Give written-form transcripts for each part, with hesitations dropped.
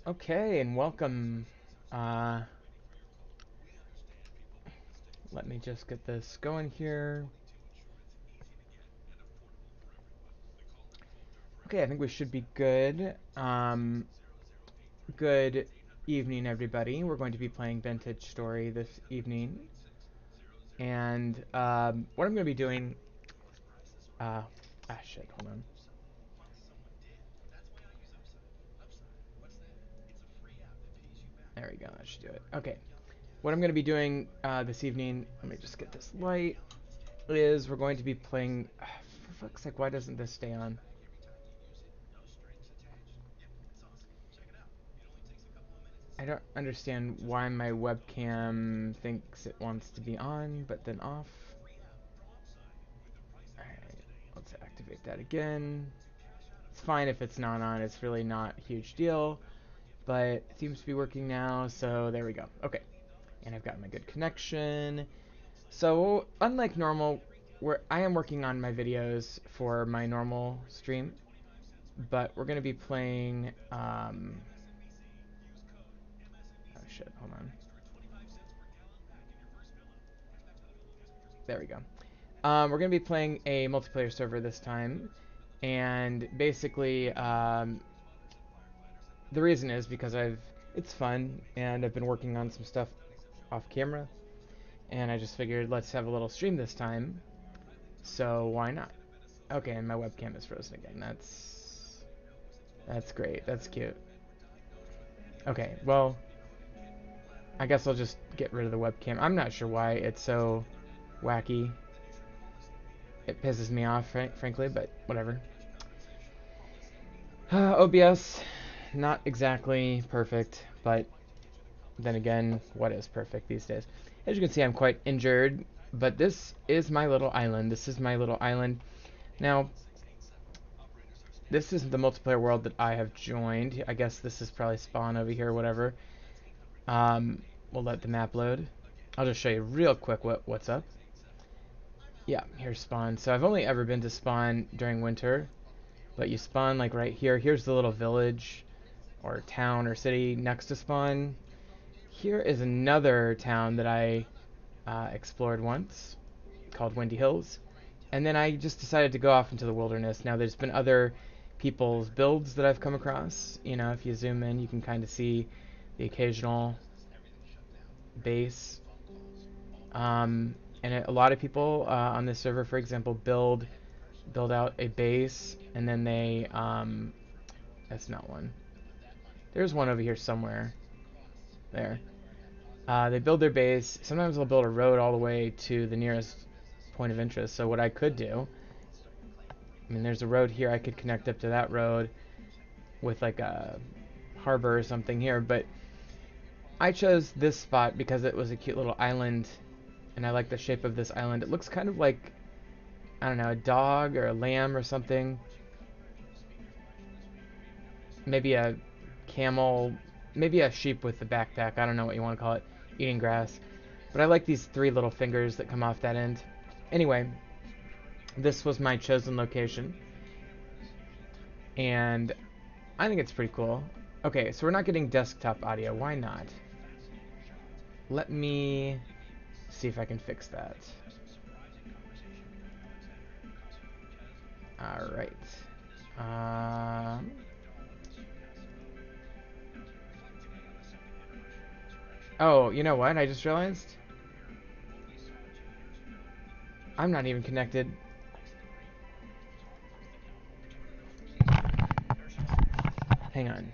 Okay, and welcome. Let me just get this going here. Okay, I think we should be good. Good evening, everybody. We're going to be playing Vintage Story this evening. And what I'm going to be doing... Uh, shit, hold on. There we go, that should do it. Okay, what I'm going to be doing this evening, let me just get this light, is we're going to be playing... for fuck's sake, why doesn't this stay on? I don't understand why my webcam thinks it wants to be on, but then off. Alright, let's activate that again. It's fine if it's not on, it's really not a huge deal, but it seems to be working now, so there we go. Okay, and I've got my good connection. So, unlike normal, I am working on my videos for my normal stream, but we're going to be playing, oh shit, hold on. There we go. We're going to be playing a multiplayer server this time, and basically, the reason is because it's fun, and I've been working on some stuff off camera, and I just figured let's have a little stream this time, so why not? Okay, and my webcam is frozen again. That's great. That's cute. Okay, well, I guess I'll just get rid of the webcam. I'm not sure why it's so wacky. It pisses me off, frankly, but whatever. OBS, not exactly perfect, but then again, what is perfect these days? As you can see, I'm quite injured, but this is my little island. This is my little island. Now, this is the multiplayer world that I have joined. I guess this is probably spawn over here or whatever. We'll let the map load. I'll just show you real quick what's up. Yeah, here's spawn. So I've only ever been to spawn during winter, but you spawn like right here. Here's the little village or town or city next to spawn. Here is another town that I explored once called Windy Hills. And then I just decided to go off into the wilderness. Now, there's been other people's builds that I've come across. You know, if you zoom in, you can kind of see the occasional base. And a lot of people on this server, for example, build out a base, and then they... that's not one. There's one over here somewhere. There. They build their base. Sometimes they'll build a road all the way to the nearest point of interest. So what I could do, I mean, there's a road here. I could connect up to that road with like a harbor or something here. But I chose this spot because it was a cute little island, and I like the shape of this island. It looks kind of like, I don't know, a dog or a lamb or something. Maybe a camel, maybe a sheep with the backpack. I don't know what you want to call it, eating grass. But I like these three little fingers that come off that end. Anyway, this was my chosen location, and I think it's pretty cool. Okay, so we're not getting desktop audio. Why not? Let me see if I can fix that. Alright. Oh, you know what? I just realized I'm not even connected. Hang on.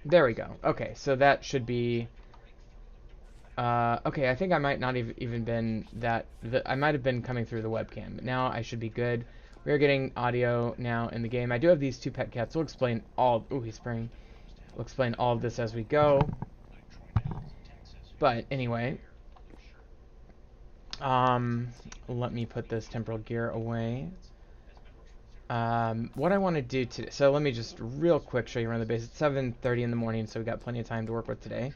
There we go. Okay, so that should be... okay, I think I might not even been that... I might have been coming through the webcam, but now I should be good. We are getting audio now in the game. I do have these two pet cats. We'll explain all... Ooh, he's spraying. We'll explain all of this as we go. But anyway... let me put this temporal gear away. What I want to do today, so let me just real quick show you around the base. It's 7:30 in the morning, so we got plenty of time to work with today.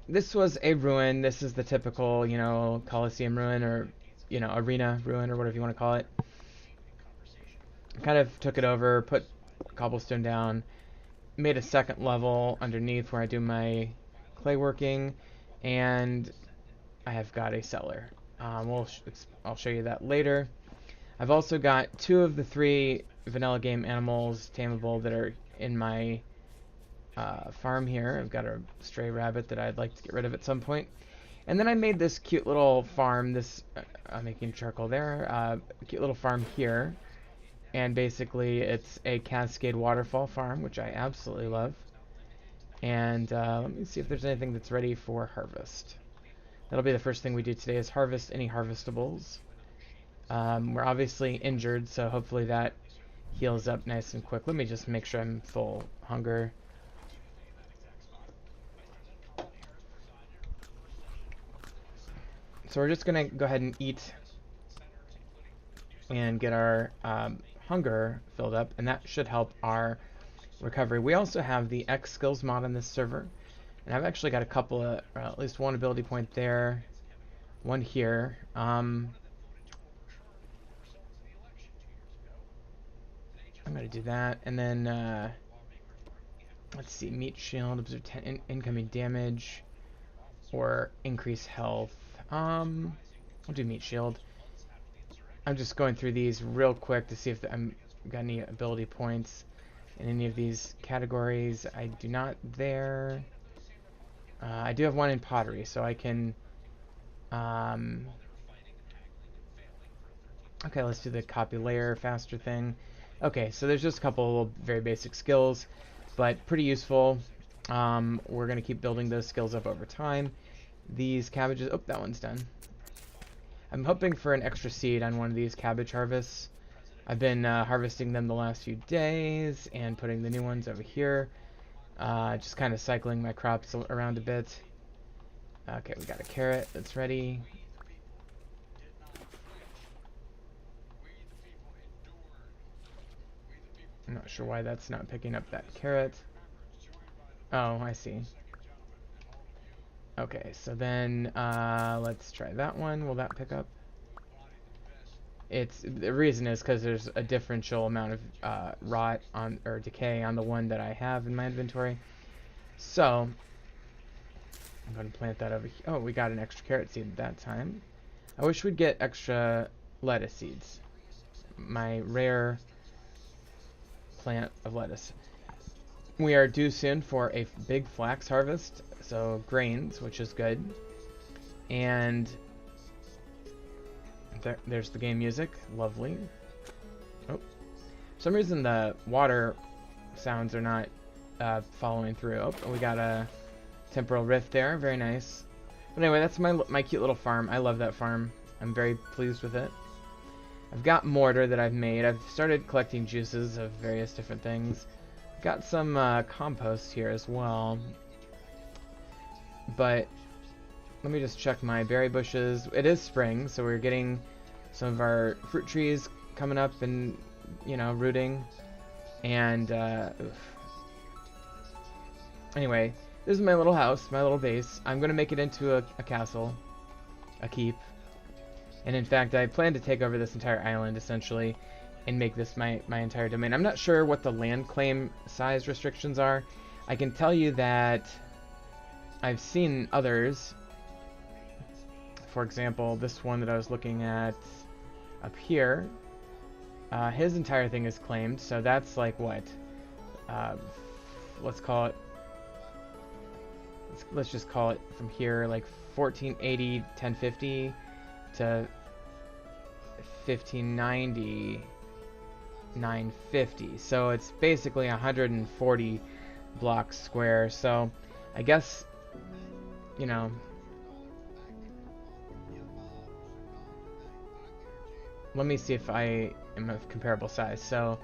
This was a ruin. This is the typical, you know, Coliseum ruin, or, you know, arena ruin, or whatever you want to call it. Kind of took it over, put cobblestone down. Made a second level underneath where I do my clay working, and I have got a cellar. I'll show you that later. I've also got 2 of the 3 vanilla game animals tameable that are in my farm here. I've got a stray rabbit that I'd like to get rid of at some point. And then I made this cute little farm, I'm making charcoal there, cute little farm here. And basically it's a cascade waterfall farm, which I absolutely love. And let me see if there's anything that's ready for harvest. That'll be the first thing we do today, is harvest any harvestables. We're obviously injured, so hopefully that heals up nice and quick. Let me just make sure I'm full hunger. So we're just going to go ahead and eat and get our hunger filled up, and that should help our recovery. We also have the X skills mod on this server, and I've actually got a couple of, at least one ability point there, one here. I'm going to do that, and then let's see, meat shield, observe 10 incoming damage, or increase health. I'll do meat shield. I'm just going through these real quick to see if I'm got any ability points in any of these categories. I do not there. I do have one in pottery, so I can. Okay, let's do the copy layer faster thing. Okay, so there's just a couple of very basic skills, but pretty useful. We're gonna keep building those skills up over time. These cabbages. Oh, that one's done. I'm hoping for an extra seed on one of these cabbage harvests. I've been harvesting them the last few days and putting the new ones over here. Just kind of cycling my crops around a bit. Okay, we got a carrot that's ready. I'm not sure why that's not picking up that carrot. Oh, I see. Okay, so then let's try that one. Will that pick up? The reason is because there's a differential amount of rot on or decay on the one that I have in my inventory. So I'm going to plant that over here. Oh, we got an extra carrot seed that time. I wish we'd get extra lettuce seeds. My rare plant of lettuce. We are due soon for a big flax harvest, so grains, which is good. And there's the game music, lovely. Oh, for some reason the water sounds are not following through. Oh, we got a temporal rift there, very nice. But anyway, that's my cute little farm. I love that farm. I'm very pleased with it. I've got mortar that I've made. I've started collecting juices of various different things. Got some compost here as well. But let me just check my berry bushes. It is spring, so we're getting some of our fruit trees coming up and, you know, rooting. And anyway, this is my little house, my little base. I'm going to make it into a castle, a keep. And in fact, I plan to take over this entire island, essentially, and make this my entire domain. I'm not sure what the land claim size restrictions are. I can tell you that I've seen others. For example, this one that I was looking at up here, his entire thing is claimed, so that's like what? Let's call it, let's just call it from here like 1480 1050 to 1590 950. So it's basically 140 blocks square. So I guess, you know, let me see if I am of comparable size. So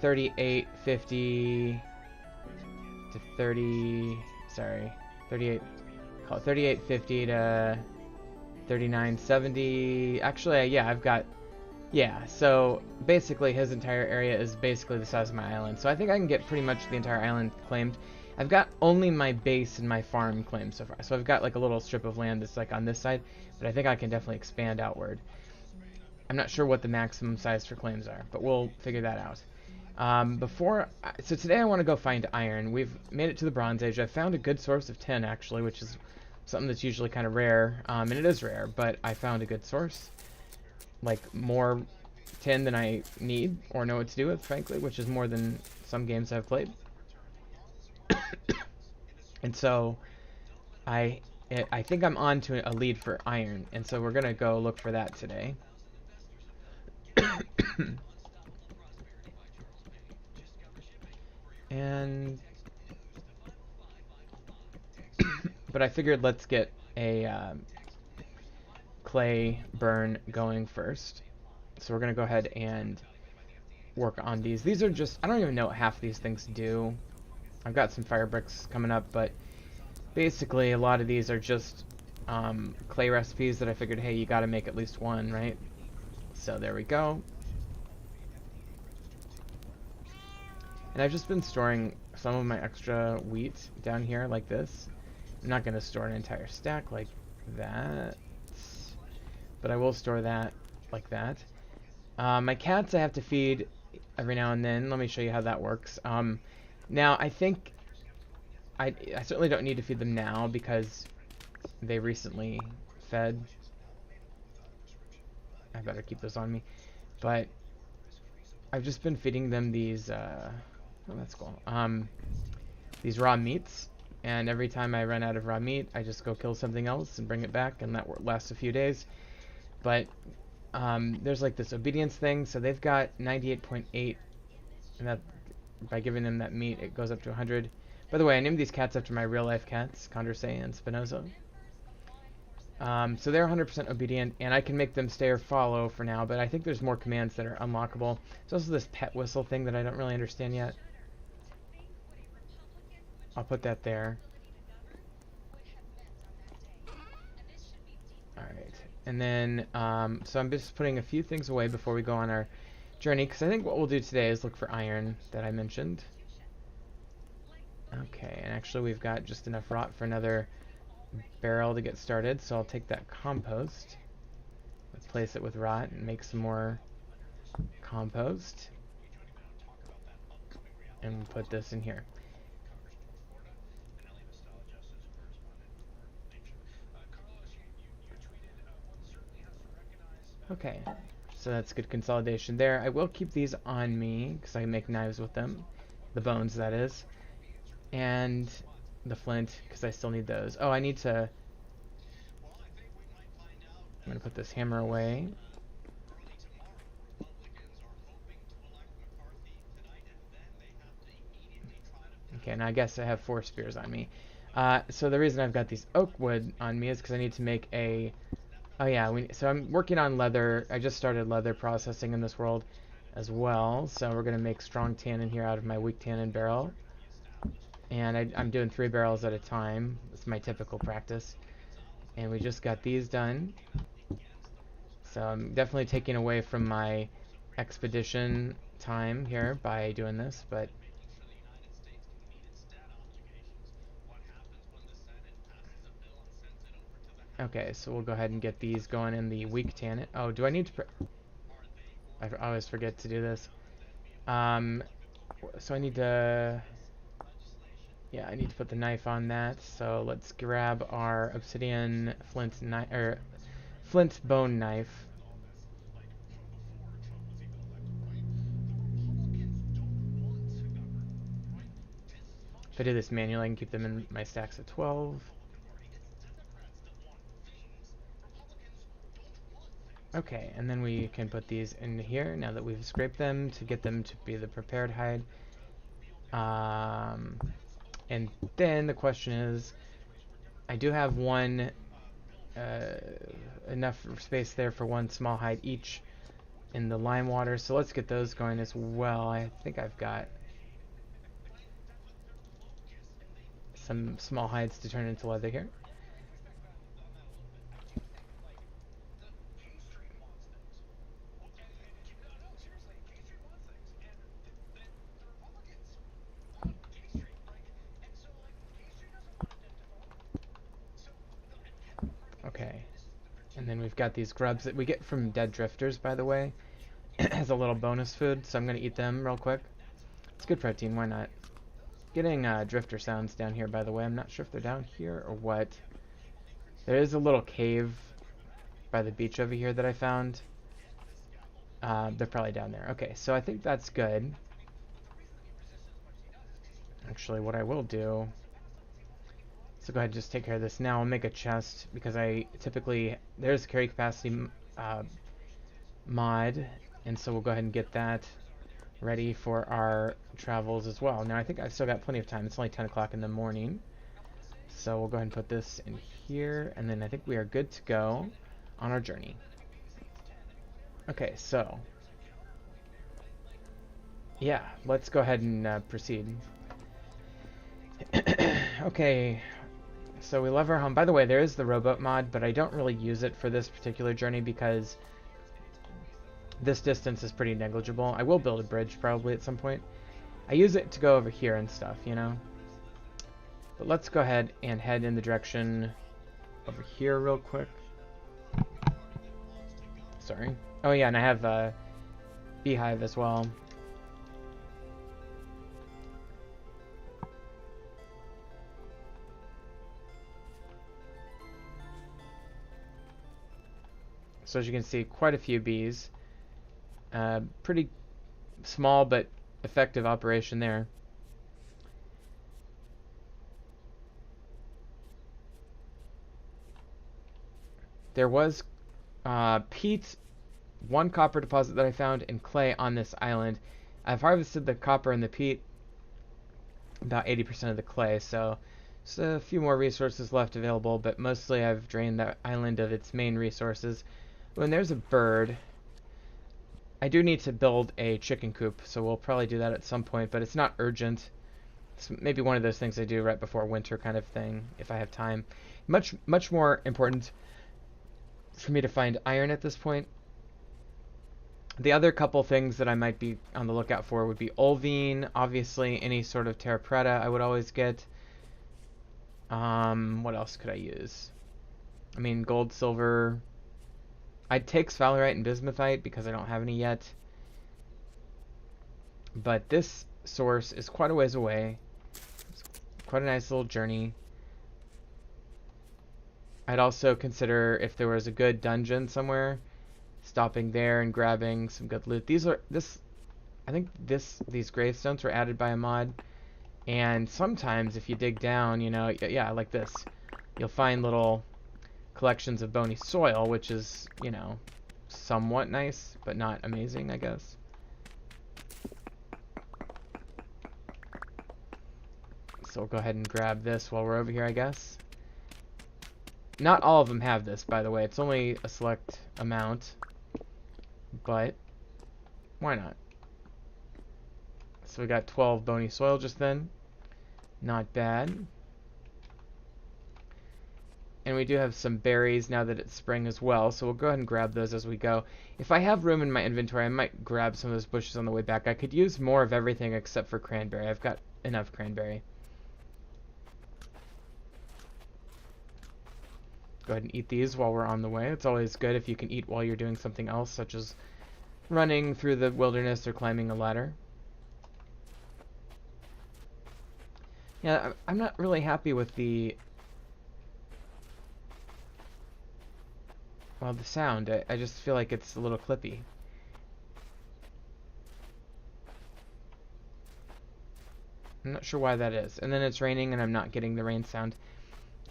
3850 to 3850 to 3970. Actually, yeah, I've got, yeah, so basically his entire area is basically the size of my island. So I think I can get pretty much the entire island claimed. I've got only my base and my farm claimed so far. So I've got like a little strip of land that's like on this side, but I think I can definitely expand outward. I'm not sure what the maximum size for claims are, but we'll figure that out. So today I want to go find iron. We've made it to the Bronze Age. I found a good source of tin, actually, which is something that's usually kind of rare. And it is rare, but I found a good source. Like, more tin than I need or know what to do with, frankly, which is more than some games I've played. And so I I think I'm on to a lead for iron, and so we're gonna go look for that today. And but I figured let's get a clay burn going first. So we're gonna go ahead and work on these. These are just, I don't even know what half these things do. I've got some fire bricks coming up, but basically a lot of these are just clay recipes that I figured, hey, you gotta make at least one, right? So there we go. And I've just been storing some of my extra wheat down here like this. I'm not going to store an entire stack like that, but I will store that like that. My cats I have to feed every now and then. Let me show you how that works. Now, I think I certainly don't need to feed them now because they recently fed. I better keep those on me. But I've just been feeding them these, oh, that's cool. These raw meats. And every time I run out of raw meat, I just go kill something else and bring it back, and that lasts a few days. But there's like this obedience thing, so they've got 98.8, and that by giving them that meat, it goes up to 100. By the way, I named these cats after my real-life cats, Condorcet and Spinoza. So they're 100% obedient, and I can make them stay or follow for now, but I think there's more commands that are unlockable. There's also this pet whistle thing that I don't really understand yet. I'll put that there. Alright, and then, so I'm just putting a few things away before we go on our journey, because I think what we'll do today is look for iron that I mentioned. Okay, and actually we've got just enough rot for another barrel to get started, so I'll take that compost, replace it with rot, and make some more compost. And we'll put this in here. Okay, so that's good consolidation there. I will keep these on me, because I can make knives with them. The bones, that is. And the flint, because I still need those. Oh, I need to... I'm going to put this hammer away. Okay, and I guess I have 4 spears on me. So the reason I've got these oak wood on me is because I need to make a... Oh yeah, so I'm working on leather. I just started leather processing in this world as well. So we're going to make strong tannin here out of my weak tannin barrel. And I'm doing 3 barrels at a time. It's my typical practice. And we just got these done. So I'm definitely taking away from my expedition time here by doing this, but... Okay, so we'll go ahead and get these going in the weak tannin. Oh, do I need to... I always forget to do this. So I need to... Yeah, I need to put the knife on that. So let's grab our obsidian flint knife, or flint bone knife. If I do this manually, I can keep them in my stacks at 12. Okay, and then we can put these in here now that we've scraped them to get them to be the prepared hide. And then the question is, I do have one, enough space there for 1 small hide each in the lime water, so let's get those going as well. I think I've got some small hides to turn into leather here. Okay, and then we've got these grubs that we get from dead drifters, by the way, as a little bonus food, so I'm going to eat them real quick. It's good protein, why not? Getting drifter sounds down here, by the way. I'm not sure if they're down here or what. There is a little cave by the beach over here that I found. They're probably down there. Okay, so I think that's good. Actually, what I will do... So go ahead and just take care of this now. I'll make a chest because I typically... There's carry capacity mod. And so we'll go ahead and get that ready for our travels as well. Now, I think I've still got plenty of time. It's only 10 o'clock in the morning. So we'll go ahead and put this in here. And then I think we are good to go on our journey. Okay, so... Yeah, let's go ahead and proceed. Okay, so we love our home. By the way, there is the rowboat mod, but I don't really use it for this particular journey because this distance is pretty negligible. I will build a bridge probably at some point. I use it to go over here and stuff, you know? But let's go ahead and head in the direction over here real quick. Sorry. Oh yeah, and I have a beehive as well. So as you can see, quite a few bees. Pretty small but effective operation there. There was peat, one copper deposit that I found, and clay on this island. I've harvested the copper and the peat, about 80% of the clay, so just a few more resources left available, but mostly I've drained that island of its main resources. When there's a bird, I do need to build a chicken coop, so we'll probably do that at some point, but it's not urgent. It's maybe one of those things I do right before winter kind of thing, if I have time. Much more important for me to find iron at this point. The other couple things that I might be on the lookout for would be olivine, obviously any sort of terra preta I would always get. What else could I use? I mean, gold, silver. I'd take sphalerite and bismuthite because I don't have any yet. But this source is quite a ways away. It's quite a nice little journey. I'd also consider if there was a good dungeon somewhere, stopping there and grabbing some good loot. I think these gravestones were added by a mod, and sometimes if you dig down, you know, yeah, like this, you'll find little collections of bony soil, which is, you know, somewhat nice, but not amazing, I guess. So we'll go ahead and grab this while we're over here, I guess. Not all of them have this, by the way. It's only a select amount, but why not? So we got 12 bony soil just then. Not bad. And we do have some berries now that it's spring as well, so we'll go ahead and grab those as we go. If I have room in my inventory, I might grab some of those bushes on the way back. I could use more of everything except for cranberry. I've got enough cranberry. Go ahead and eat these while we're on the way. It's always good if you can eat while you're doing something else, such as running through the wilderness or climbing a ladder. Yeah, I'm not really happy with the... Well, the sound. I just feel like it's a little clippy. I'm not sure why that is. And then it's raining and I'm not getting the rain sound.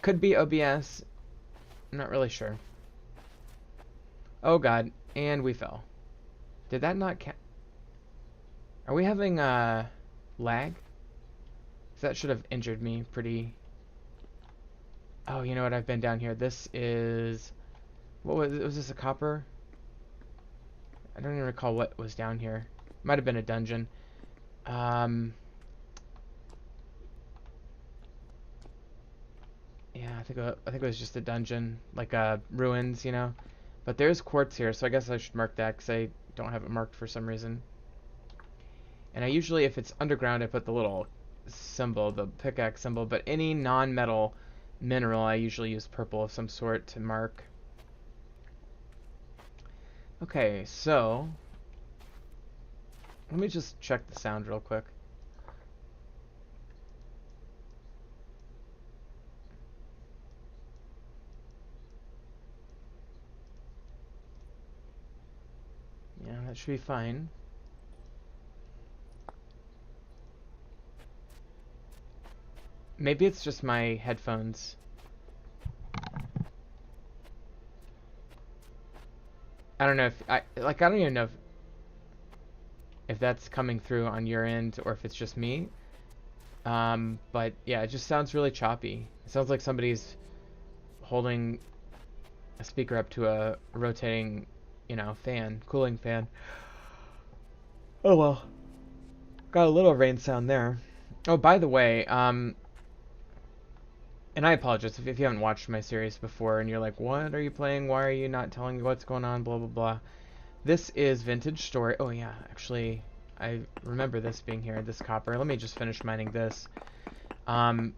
Could be OBS. I'm not really sure. Oh god, and we fell. Did that not Are we having lag? That should have injured me pretty... Oh, you know what? I've been down here. This is... What was this, a copper? I don't even recall what was down here. Might have been a dungeon. Yeah, I think it was just a dungeon, like ruins, you know. But there's quartz here, so I guess I should mark that because I don't have it marked for some reason. And I usually, if it's underground, I put the little symbol, the pickaxe symbol. But any non-metal mineral, I usually use purple of some sort to mark. Okay, so let me just check the sound real quick. That should be fine. Maybe it's just my headphones. I don't know if I don't even know if that's coming through on your end or if it's just me. But yeah, it just sounds really choppy. It sounds like somebody's holding a speaker up to a rotating, fan, cooling fan. Oh well. Got a little rain sound there. Oh, by the way, and I apologize if you haven't watched my series before and you're like, what are you playing? Why are you not telling me what's going on? Blah, blah, blah. This is Vintage Story. Oh, yeah, actually, I remember this being here, this copper. Let me just finish mining this. Because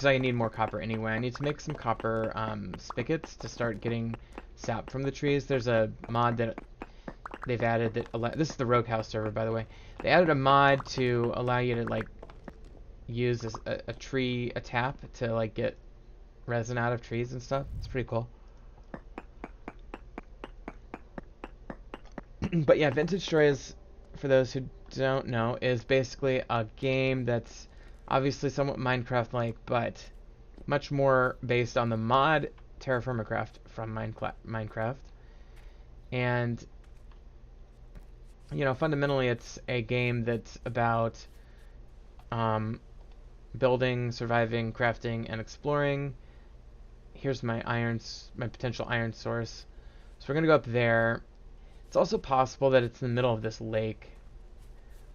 I need more copper anyway. I need to make some copper spigots to start getting sap from the trees. There's a mod that they've added that this is the Rogue House server, by the way. They added a mod to allow you to like use a tap to like get resin out of trees and stuff. It's pretty cool. But yeah, Vintage Stories, for those who don't know, is basically a game that's obviously somewhat Minecraft-like, but much more based on the mod Terraformacraft from Minecraft. And fundamentally, it's a game that's about building, surviving, crafting, and exploring. Here's my potential iron source. So we're gonna go up there. It's also possible that it's in the middle of this lake,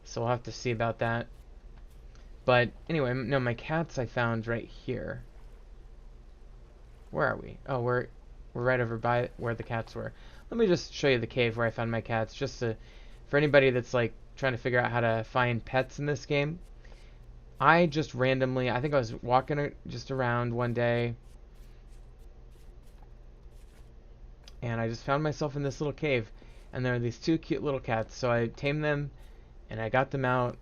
so we'll have to see about that. But anyway, no, my cats I found right here. Where are we? Oh, we're right over by where the cats were. Let me just show you the cave where I found my cats, just for anybody that's like trying to figure out how to find pets in this game. I just randomly, I think I was walking just around one day, and I just found myself in this little cave, and there are these two cute little cats. So I tamed them, and I got them out.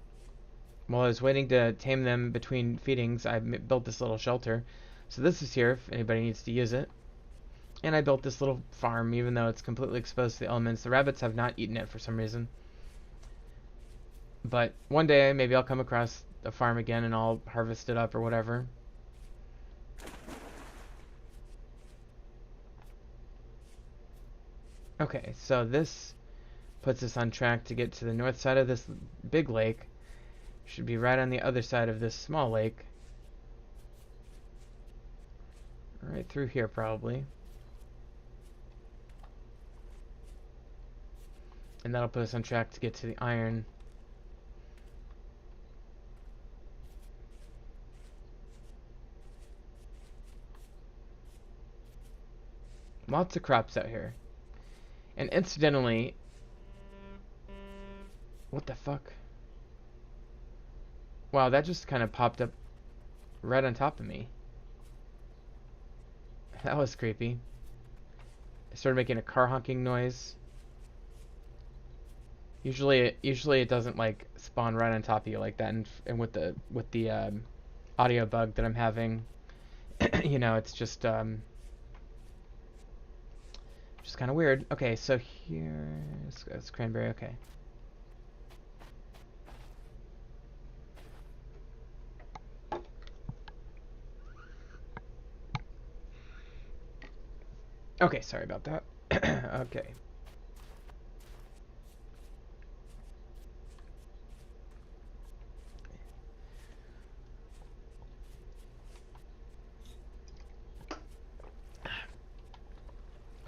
While I was waiting to tame them between feedings, I built this little shelter. So this is here if anybody needs to use it. And I built this little farm, even though it's completely exposed to the elements. The rabbits have not eaten it for some reason. But one day, maybe I'll come across a farm again and I'll harvest it up or whatever. Okay, so this puts us on track to get to the north side of this big lake. Should be right on the other side of this small lake. Right through here, probably. And that'll put us on track to get to the iron. Lots of crops out here. And incidentally... What the fuck? Wow, that just kind of popped up right on top of me. That was creepy. It started making a car honking noise. Usually it doesn't like spawn right on top of you like that, and with the audio bug that I'm having, it's just kind of weird. Okay, so here it's cranberry. Okay. Okay, sorry about that. Okay.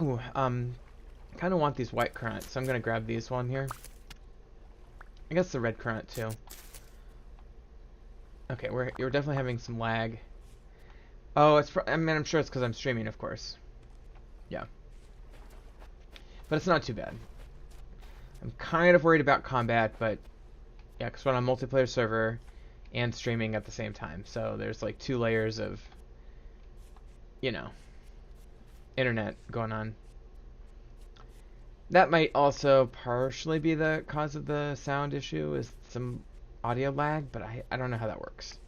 Ooh, kind of want these white currants, so I'm gonna grab these while I'm here. I guess the red currant too. Okay, you're definitely having some lag. Oh, I'm sure it's because I'm streaming, of course. Yeah. But it's not too bad. I'm kind of worried about combat, but yeah, because we're on a multiplayer server and streaming at the same time. So there's like 2 layers of, internet going on. That might also partially be the cause of the sound issue, is some audio lag, but I don't know how that works.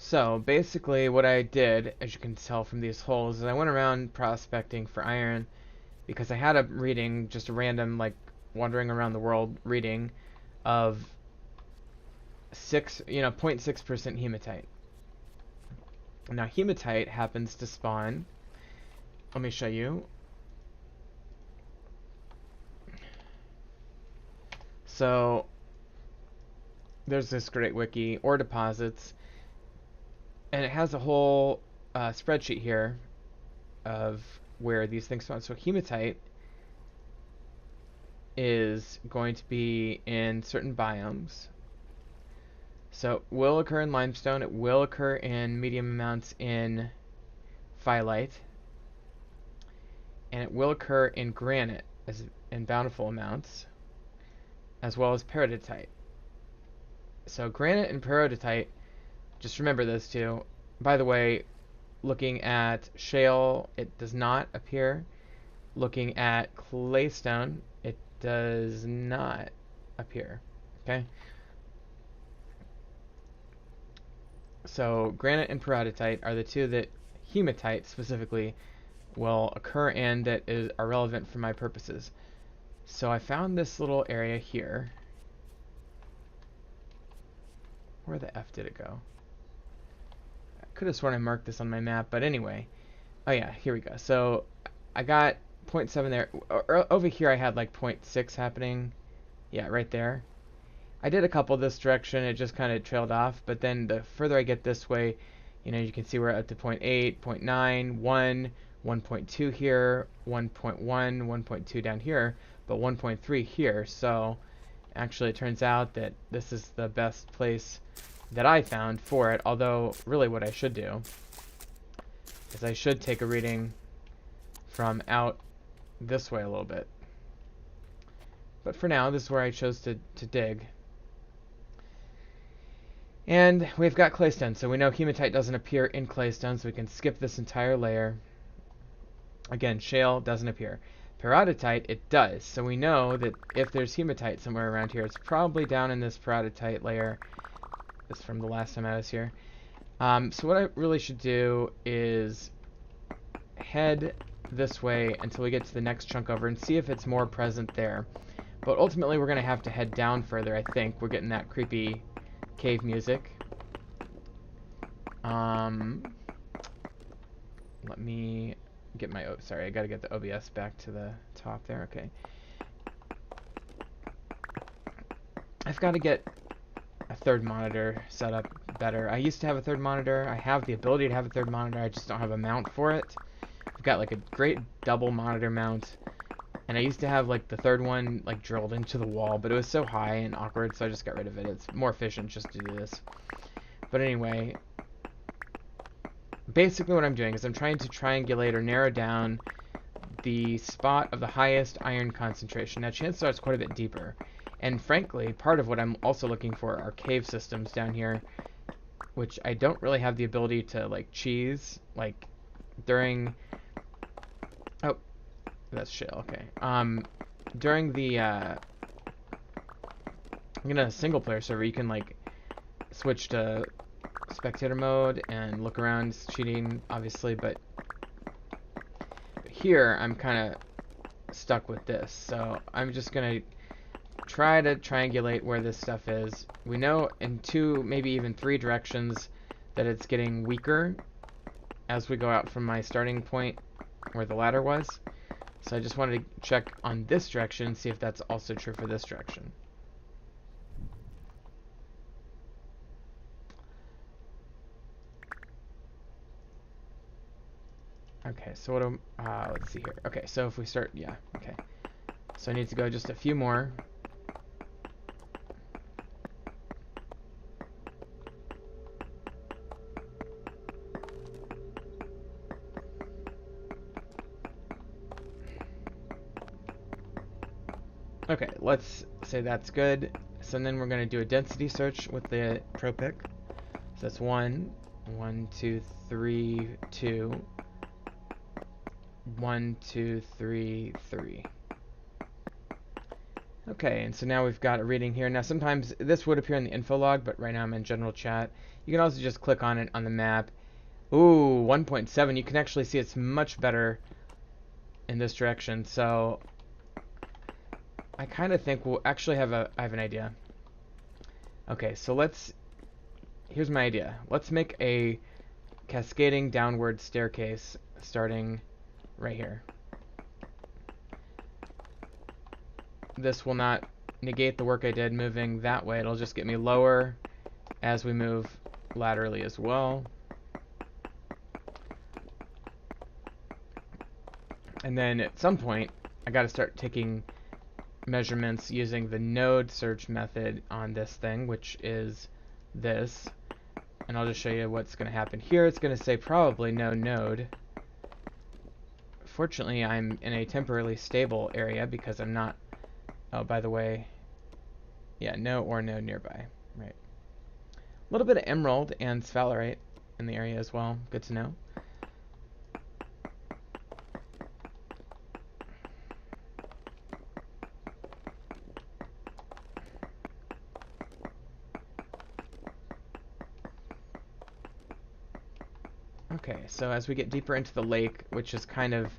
So basically what I did, as you can tell from these holes, is I went around prospecting for iron because I had a reading, just a random, like, wandering around the world reading of 0.6% hematite. Now hematite happens to spawn, let me show you. So there's this great wiki, ore deposits, and it has a whole spreadsheet here of where these things spawn. So hematite is going to be in certain biomes. So it will occur in limestone, it will occur in medium amounts in phyllite, and it will occur in granite in bountiful amounts, as well as peridotite. So granite and peridotite, just remember those two. By the way, looking at shale, it does not appear. Looking at claystone, it does not appear. Okay? So granite and peridotite are the two that hematite specifically will occur in that are relevant for my purposes. So I found this little area here. Where the F did it go? I could have sworn I marked this on my map, but anyway. Oh yeah, here we go. So I got 0.7 there. Over here I had like 0.6 happening. Yeah, right there. I did a couple this direction, it just kind of trailed off, but then the further I get this way, you can see we're up to 0.8, 0.9, 1, 1.2 here, 1.1, 1.2 down here, but 1.3 here. So actually it turns out that this is the best place that I found for it, although really what I should do is I should take a reading from out this way a little bit. But for now, this is where I chose to dig. And we've got claystone, so we know hematite doesn't appear in claystone, so we can skip this entire layer. Again, shale doesn't appear. Peridotite, it does, so we know that if there's hematite somewhere around here, it's probably down in this peridotite layer. This is from the last time I was here. So what I really should do is head this way until we get to the next chunk over and see if it's more present there. But ultimately, we're going to have to head down further, I think. We're getting that creepy cave music. Let me get my... sorry, I got to get the OBS back to the top there. Okay. I've got to get a third monitor set up better. I used to have a third monitor. I have the ability to have a third monitor. I just don't have a mount for it. I've got like a great double monitor mount. And I used to have like the third one like drilled into the wall, but it was so high and awkward, so I just got rid of it. It's more efficient just to do this. But anyway, basically what I'm doing is I'm trying to triangulate or narrow down the spot of the highest iron concentration. Now chances are it's quite a bit deeper. And frankly, part of what I'm also looking for are cave systems down here, which I don't really have the ability to like cheese, like during... oh, that's shale, okay. During the, in a single player server, you can like switch to spectator mode and look around. It's cheating, obviously, but here I'm kind of stuck with this. So I'm just gonna try to triangulate where this stuff is. We know in 2, maybe even 3 directions that it's getting weaker as we go out from my starting point where the ladder was. So I just wanted to check on this direction and see if that's also true for this direction. Okay, so what am, let's see here. Okay, so if we start, yeah, okay. So I need to go just a few more. Okay, let's say that's good. So then we're going to do a density search with the Pro Pick. So that's 1, 1, 2, 3, 2, 1, 2, 3, 3. Okay, and so now we've got a reading here. Now sometimes this would appear in the info log, but right now I'm in general chat. You can also just click on it on the map. Ooh, 1.7. You can actually see it's much better in this direction. So I kind of think we'll actually I have an idea. Okay, so here's my idea. Let's make a cascading downward staircase starting right here. This will not negate the work I did moving that way. It'll just get me lower as we move laterally as well. And then at some point, I got to start taking measurements using the node search method on this thing, which is this. And I'll just show you what's going to happen here. It's going to say probably no node. Fortunately, I'm in a temporarily stable area because I'm not... Oh, by the way, yeah, no or no nearby. Right. A little bit of emerald and sphalerite in the area as well. Good to know. Okay, so as we get deeper into the lake, which is kind of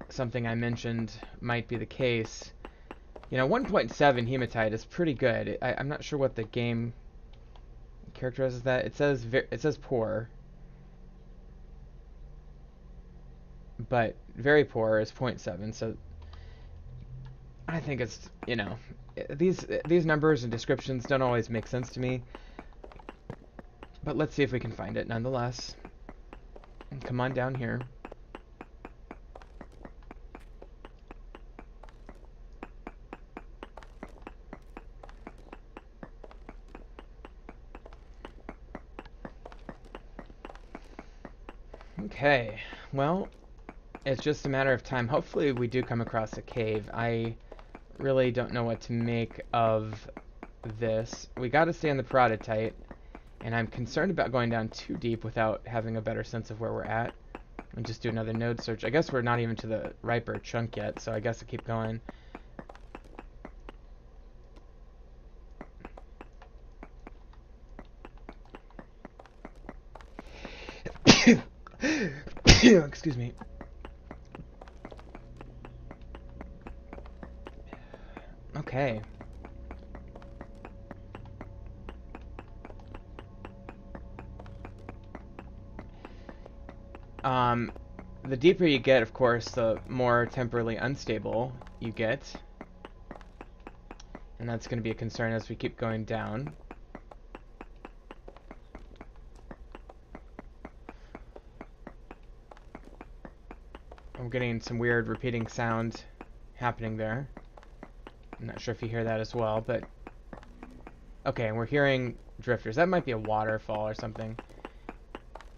something I mentioned might be the case, you know, 1.7 hematite is pretty good. I'm not sure what the game characterizes that. It says poor, but very poor is 0.7. So I think it's, you know, these numbers and descriptions don't always make sense to me. But let's see if we can find it nonetheless. Come on down here. Okay, well, it's just a matter of time. Hopefully we do come across a cave. I really don't know what to make of this. We got to stay on the peridotite, and I'm concerned about going down too deep without having a better sense of where we're at. And just do another node search. I guess we're not even to the riper chunk yet, so I guess I'll keep going. Excuse me. Okay. The deeper you get, of course, the more temporarily unstable you get. And that's going to be a concern as we keep going down. I'm getting some weird repeating sound happening there. I'm not sure if you hear that as well, but... Okay, we're hearing drifters. That might be a waterfall or something.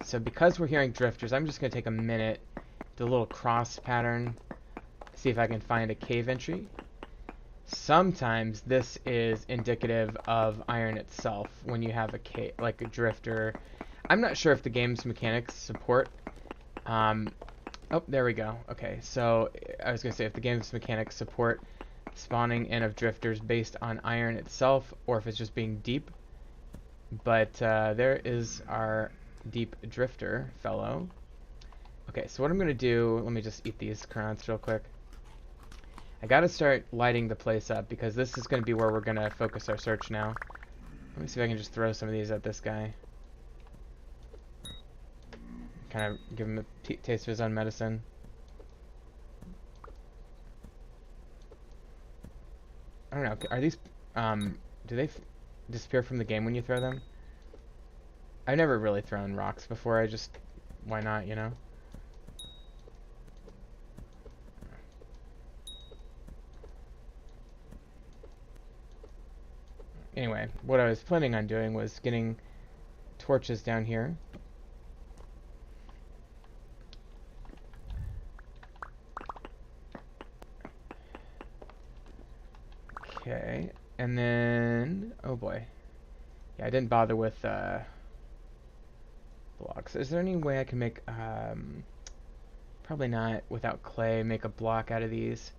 So because we're hearing drifters, I'm just going to take a minute, do a little cross pattern, see if I can find a cave entry. Sometimes this is indicative of iron itself when you have a cave, like a drifter. I'm not sure if the game's mechanics support... oh, there we go. Okay, so I was going to say if the game's mechanics support spawning in of drifters based on iron itself, or if it's just being deep. But there is our deep drifter fellow. Okay, so what I'm going to do, let me just eat these currants real quick. I got to start lighting the place up because this is going to be where we're going to focus our search now. Let me see if I can just throw some of these at this guy. Kind of give him a taste of his own medicine. I don't know, are these, do they disappear from the game when you throw them? I've never really thrown rocks before, why not, you know? Anyway, what I was planning on doing was getting torches down here. Okay, and then, oh boy. Yeah, I didn't bother with blocks. Is there any way I can make, probably not without clay, make a block out of these?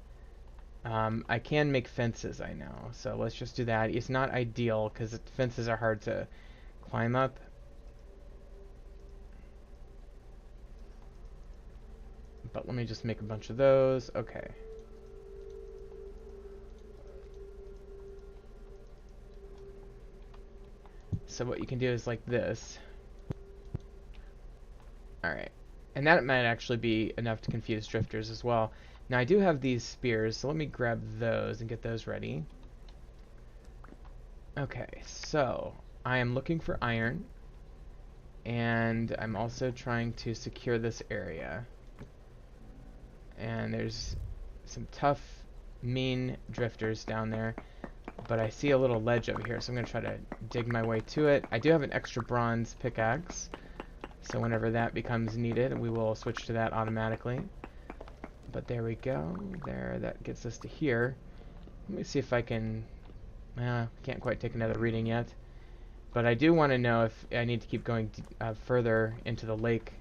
I can make fences, I know. So let's just do that. It's not ideal because fences are hard to climb up. But let me just make a bunch of those. Okay. So what you can do is like this. Alright. And that might actually be enough to confuse drifters as well. Now I do have these spears, so let me grab those and get those ready. Okay, so I am looking for iron. And I'm also trying to secure this area. And there's some tough, mean drifters down there. But I see a little ledge over here, so I'm going to try to dig my way to it. I do have an extra bronze pickaxe, so whenever that becomes needed, we will switch to that automatically. But there we go. There, that gets us to here. Let me see if I can... can't quite take another reading yet. But I do want to know if I need to keep going further into the lake.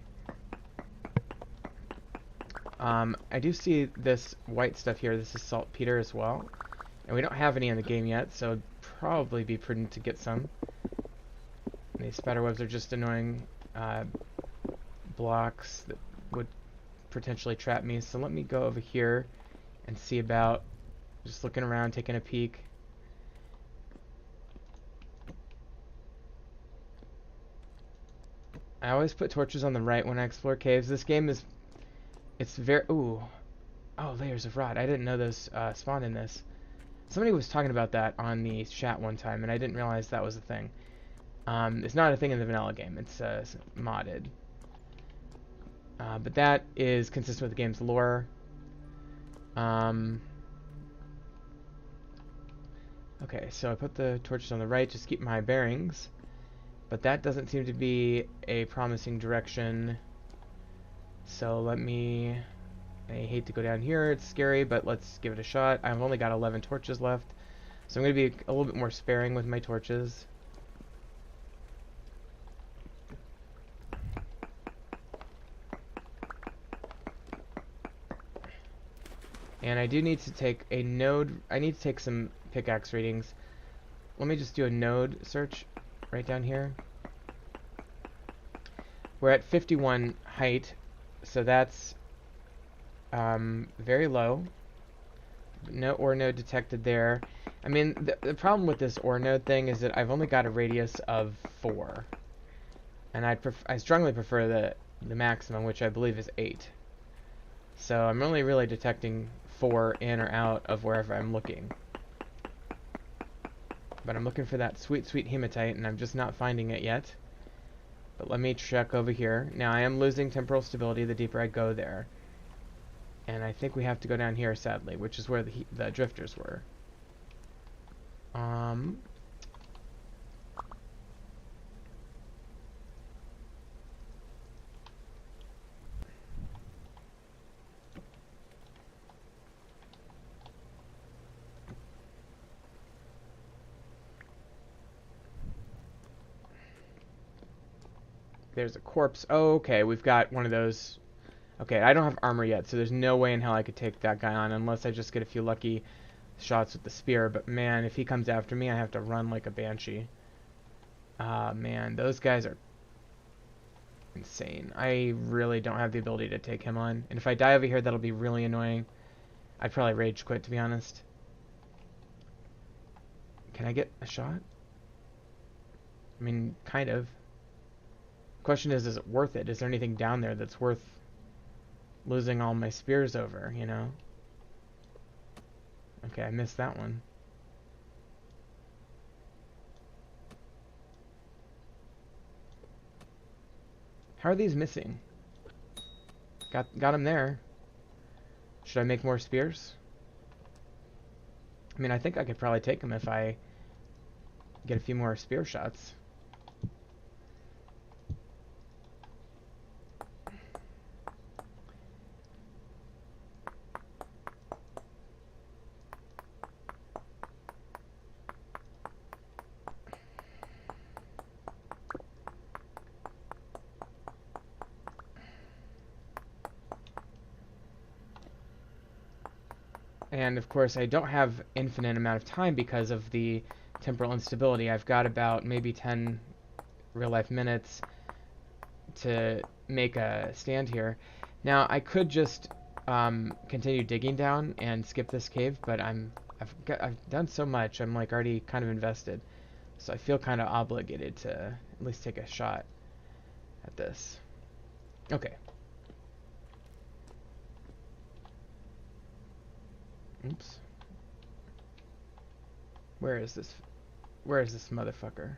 I do see this white stuff here. This is saltpeter as well. And we don't have any in the game yet, so it'd probably be prudent to get some. And these spiderwebs are just annoying blocks that would potentially trap me. So let me go over here and see about just looking around, taking a peek. I always put torches on the right when I explore caves. This game is... It's very... Ooh. Oh, layers of rot. I didn't know those spawned in this. Somebody was talking about that on the chat one time, and I didn't realize that was a thing. It's not a thing in the vanilla game. It's modded. But that is consistent with the game's lore. Okay, so I put the torches on the right, just keep my bearings. But that doesn't seem to be a promising direction. So let me... I hate to go down here, it's scary, but let's give it a shot. I've only got 11 torches left, so I'm going to be a little bit more sparing with my torches. And I do need to take a node, I need to take some pickaxe readings. Let me just do a node search right down here. We're at 51 height, so that's very low. No ore node detected there. I mean, the problem with this ore node thing is that I've only got a radius of 4. And I strongly prefer the maximum, which I believe is 8. So I'm only really detecting 4 in or out of wherever I'm looking. But I'm looking for that sweet, sweet hematite, and I'm just not finding it yet. But let me check over here. Now, I am losing temporal stability the deeper I go there. And I think we have to go down here, sadly, which is where the drifters were. There's a corpse. Oh, okay, we've got one of those. Okay, I don't have armor yet, so there's no way in hell I could take that guy on unless I just get a few lucky shots with the spear. But man, if he comes after me, I have to run like a banshee. Man, those guys are insane. I really don't have the ability to take him on. And if I die over here, that'll be really annoying. I'd probably rage quit, to be honest. Can I get a shot? I mean, kind of. Question is it worth it? Is there anything down there that's worth losing all my spears over, you know? Okay, I missed that one. How are these missing? Got him there. Should I make more spears? I mean, I think I could probably take him if I get a few more spear shots. And of course, I don't have infinite amount of time because of the temporal instability. I've got about maybe 10 real life minutes to make a stand here. Now, I could just continue digging down and skip this cave, but I've done so much. I'm like already kind of invested, so I feel kind of obligated to at least take a shot at this. Okay. Oops. Where is this? Where is this motherfucker?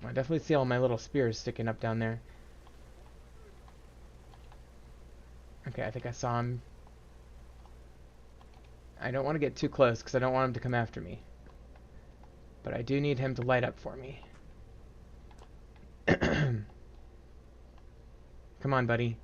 I definitely see all my little spears sticking up down there. Okay, I think I saw him. I don't want to get too close because I don't want him to come after me. But I do need him to light up for me. Come on, buddy.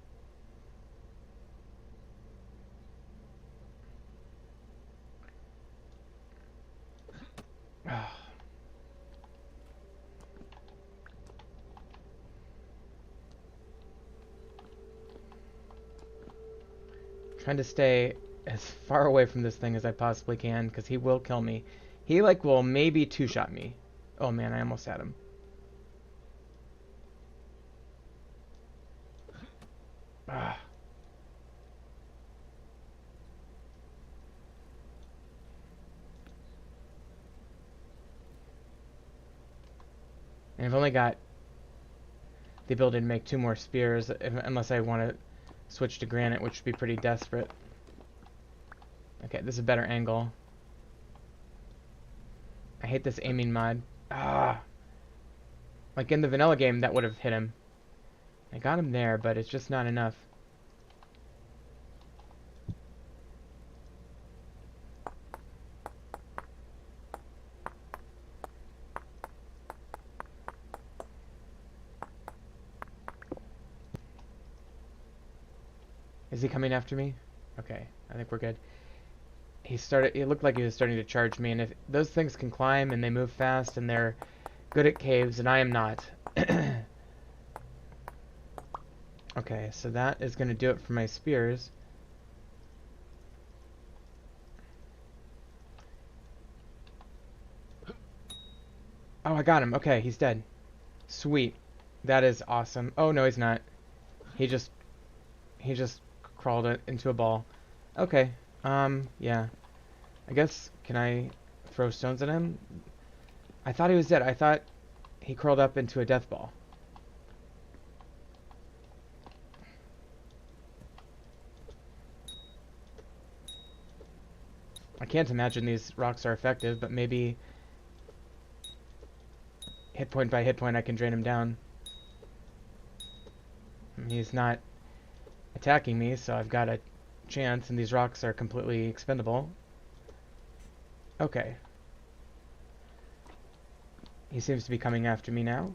Trying to stay as far away from this thing as I possibly can, because he will kill me. He, like, will maybe two-shot me. Oh, man, I almost had him. Ah. And I've only got the ability to make 2 more spears, unless I want to switch to granite, which would be pretty desperate. Okay, this is a better angle. I hate this aiming mod. Ah! Like in the vanilla game, that would have hit him. I got him there, but it's just not enough. Is he coming after me? Okay, I think we're good. It looked like he was starting to charge me, and if those things can climb and they move fast and they're good at caves, and I am not. Okay, so that is going to do it for my spears. Oh, I got him. Okay, he's dead. Sweet. That is awesome. Oh, no, he's not. He just crawled it into a ball. Okay. Yeah. I guess, can I throw stones at him? I thought he was dead. I thought he crawled up into a death ball. I can't imagine these rocks are effective, but maybe hit point by hit point I can drain him down. He's not attacking me, so I've got a chance, and these rocks are completely expendable. Okay. He seems to be coming after me now.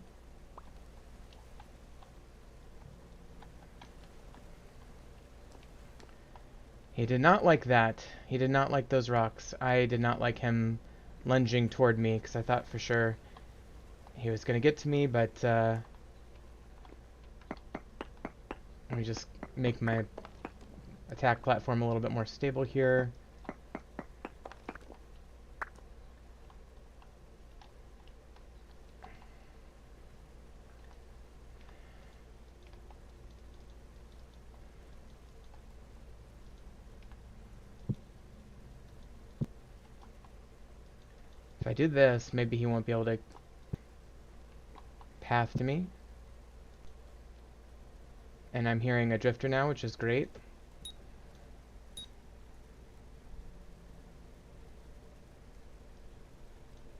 He did not like that. He did not like those rocks. I did not like him lunging toward me, because I thought for sure he was going to get to me, but let me just make my attack platform a little bit more stable here. If I do this, maybe he won't be able to path to me. And I'm hearing a drifter now, which is great.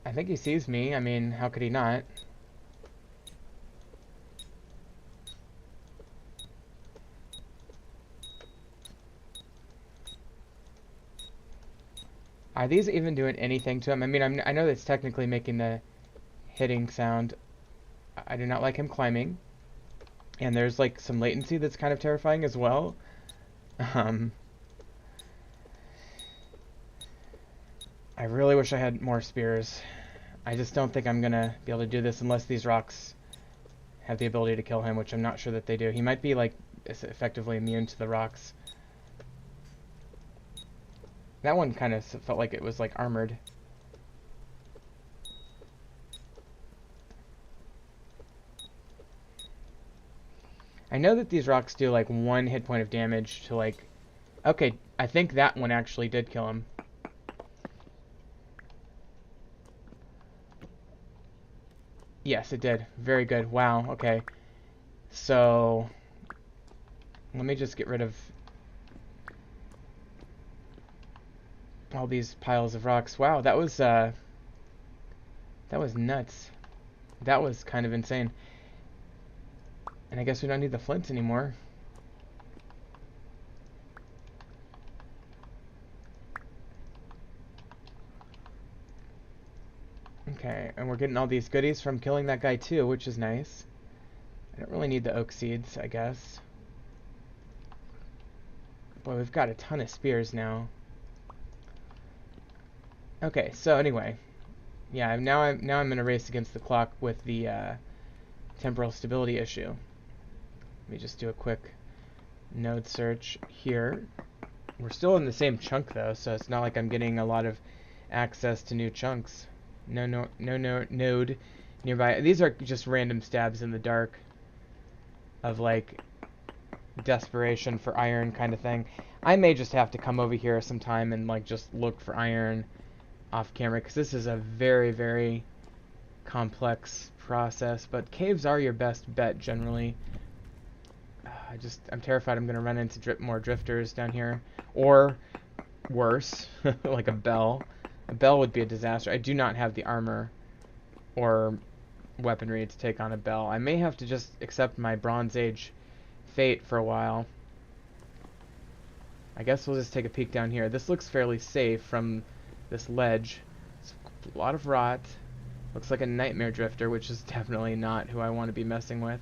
I think he sees me. I mean, how could he not? Are these even doing anything to him? I mean, I know that's technically making the hitting sound. I do not like him climbing. And there's like some latency that's kind of terrifying as well. I really wish I had more spears. I just don't think I'm going to be able to do this unless these rocks have the ability to kill him, which I'm not sure that they do. He might be, like, effectively immune to the rocks. That one kind of felt like it was, like, armored. I know that these rocks do, like, 1 hit point of damage to, like... Okay, I think that one actually did kill him. Yes, it did. Very good. Wow, okay. So... Let me just get rid of all these piles of rocks. Wow, that was nuts. That was kind of insane. And I guess we don't need the flints anymore. Okay, and we're getting all these goodies from killing that guy too, which is nice. I don't really need the oak seeds, I guess. Boy, we've got a ton of spears now. Okay, so anyway, yeah, now I'm in a race against the clock with the temporal stability issue. Let me just do a quick node search here. We're still in the same chunk though, so it's not like I'm getting a lot of access to new chunks. No node nearby. These are just random stabs in the dark of like desperation for iron kind of thing. I may just have to come over here sometime and like just look for iron off camera because this is a very, very complex process, but caves are your best bet generally. I'm terrified I'm going to run into more drifters down here, or worse, like a bell. A bell would be a disaster. I do not have the armor or weaponry to take on a bell. I may have to just accept my Bronze Age fate for a while. I guess we'll just take a peek down here. This looks fairly safe from this ledge. It's a lot of rot. Looks like a nightmare drifter, which is definitely not who I want to be messing with.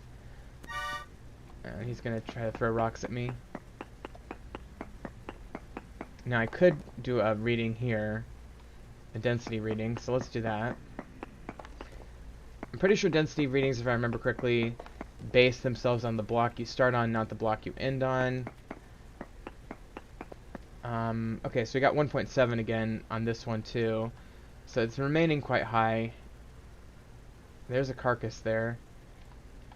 He's going to try to throw rocks at me. Now I could do a reading here, a density reading, so let's do that. I'm pretty sure density readings, if I remember correctly, base themselves on the block you start on, not the block you end on. Okay, so we got 1.7 again on this one too, so it's remaining quite high. There's a carcass there.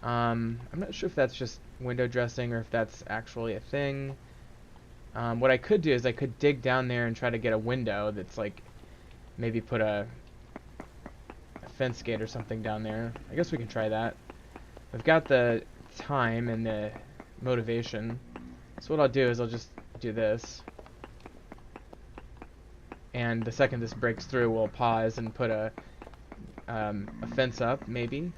I'm not sure if that's just window dressing or if that's actually a thing. What I could do is I could dig down there and try to get a window that's like, maybe put a fence gate or something down there. I guess we can try that. I've got the time and the motivation. So what I'll do is I'll just do this. And the second this breaks through, we'll pause and put a fence up, maybe.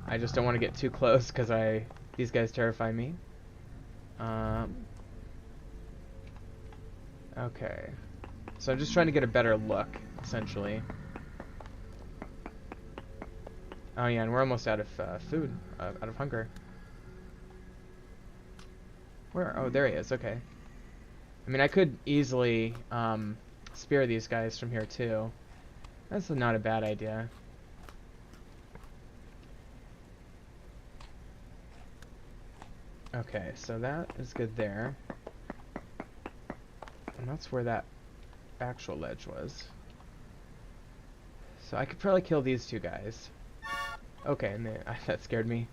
I just don't want to get too close because these guys terrify me. Okay. So I'm just trying to get a better look, essentially. Oh yeah, and we're almost out of food, out of hunger. Where? Oh, there he is. Okay. I mean, I could easily spear these guys from here too. That's not a bad idea. Okay, so that is good there. And that's where that actual ledge was. So I could probably kill these two guys. Okay, and that scared me.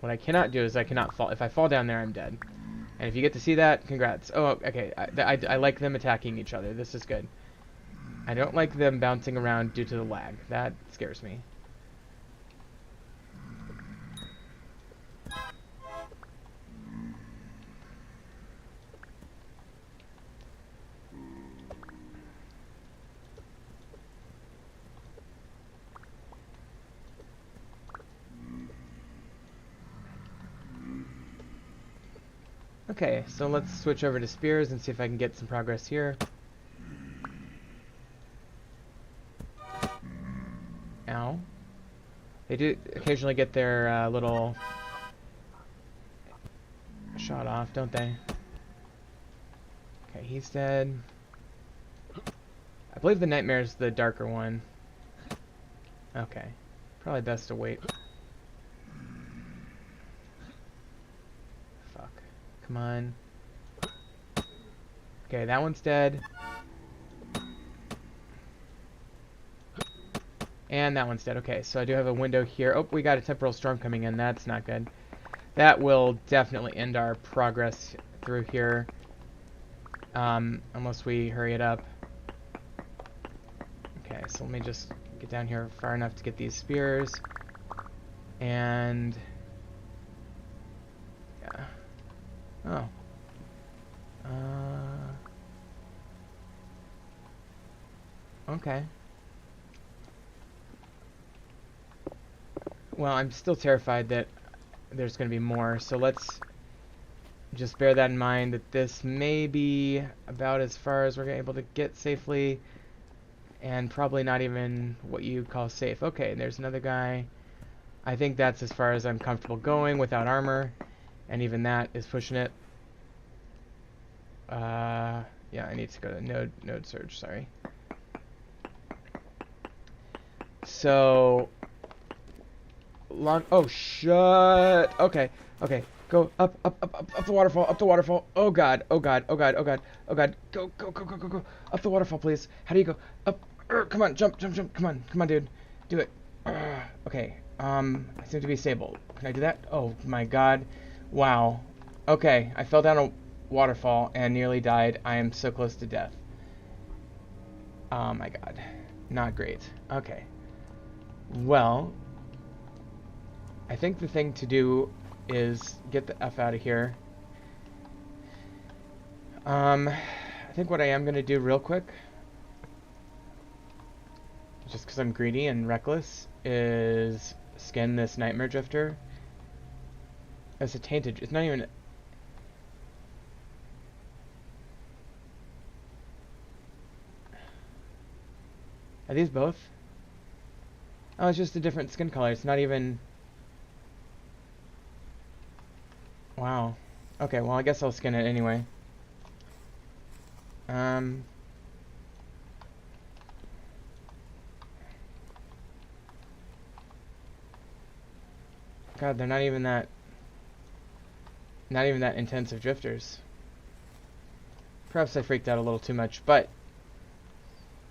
What I cannot do is I cannot fall. If I fall down there, I'm dead. And if you get to see that, congrats. Oh, okay. I like them attacking each other. This is good. I don't like them bouncing around due to the lag. That scares me. Okay, so let's switch over to spears and see if I can get some progress here. Ow. They do occasionally get their little shot off, don't they? Okay, he's dead. I believe the nightmare's the darker one. Okay. Probably best to wait. Fuck. Come on. Okay, that one's dead. And that one's dead. Okay, so I do have a window here. Oh, we got a temporal storm coming in. That's not good. That will definitely end our progress through here. Unless we hurry it up. Okay, so let me just get down here far enough to get these spears. And... yeah. Oh. Okay. Well, I'm still terrified that there's going to be more, so let's just bear that in mind, that this may be about as far as we're able to get safely, and probably not even what you call safe. Okay, there's another guy. I think that's as far as I'm comfortable going without armor, and even that is pushing it. Yeah, I need to go to node surge, sorry. So... oh, shut. Okay, okay. Go up the waterfall, up the waterfall. Oh god, oh god, oh god, oh god, oh god. Go. Up the waterfall, please. How do you go? Up. Come on, jump. Come on, dude. Do it. Okay. I seem to be disabled. Can I do that? Oh my god. Wow. Okay, I fell down a waterfall and nearly died. I am so close to death. Oh my god. Not great. Okay. Well, I think the thing to do is get the F out of here. I think what I am going to do real quick, just because I'm greedy and reckless, is skin this Nightmare Drifter. It's a tainted... it's not even... Are these both? Oh, it's just a different skin color. It's not even... wow. Okay, well, I guess I'll skin it anyway. God, they're not even that intensive drifters. Perhaps I freaked out a little too much, but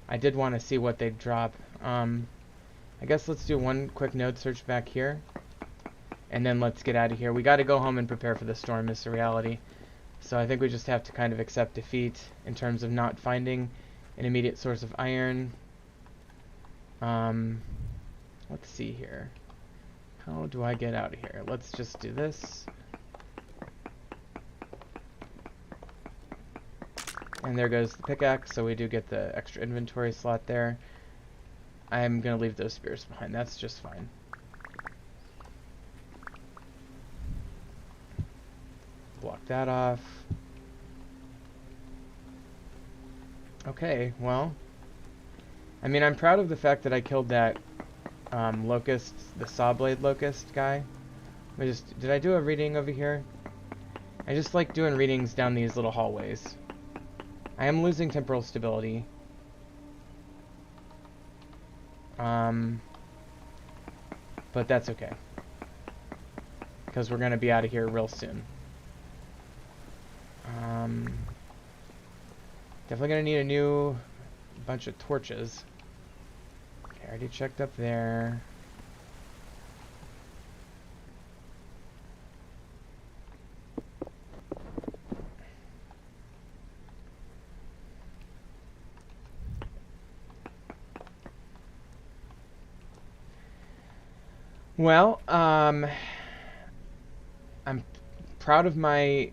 I did want to see what they'd drop. I guess let's do one quick node search back here. And then let's get out of here. We got to go home and prepare for the storm, is the reality. So I think we just have to kind of accept defeat in terms of not finding an immediate source of iron. Let's see here. How do I get out of here? Let's just do this. And there goes the pickaxe, so we do get the extra inventory slot there. I'm going to leave those spears behind. That's just fine. Block that off. Okay, well, I mean, I'm proud of the fact that I killed that locust, the sawblade locust guy. Did I do a reading over here? I just like doing readings down these little hallways. I am losing temporal stability. But that's okay, because we're going to be out of here real soon. Definitely gonna need a new bunch of torches. Okay, I already checked up there. Well, I'm proud of my,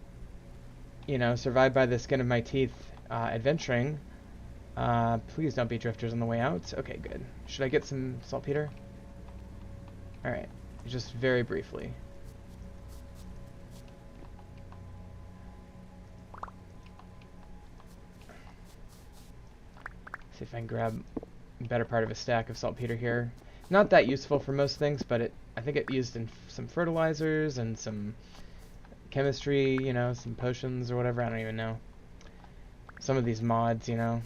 survived by the skin of my teeth adventuring. Please don't be drifters on the way out. Okay, good. Should I get some saltpeter? Alright, just very briefly. See if I can grab a better part of a stack of saltpeter here. Not that useful for most things, but I think it used in some fertilizers and some chemistry, you know, some potions or whatever. I don't even know. Some of these mods, you know,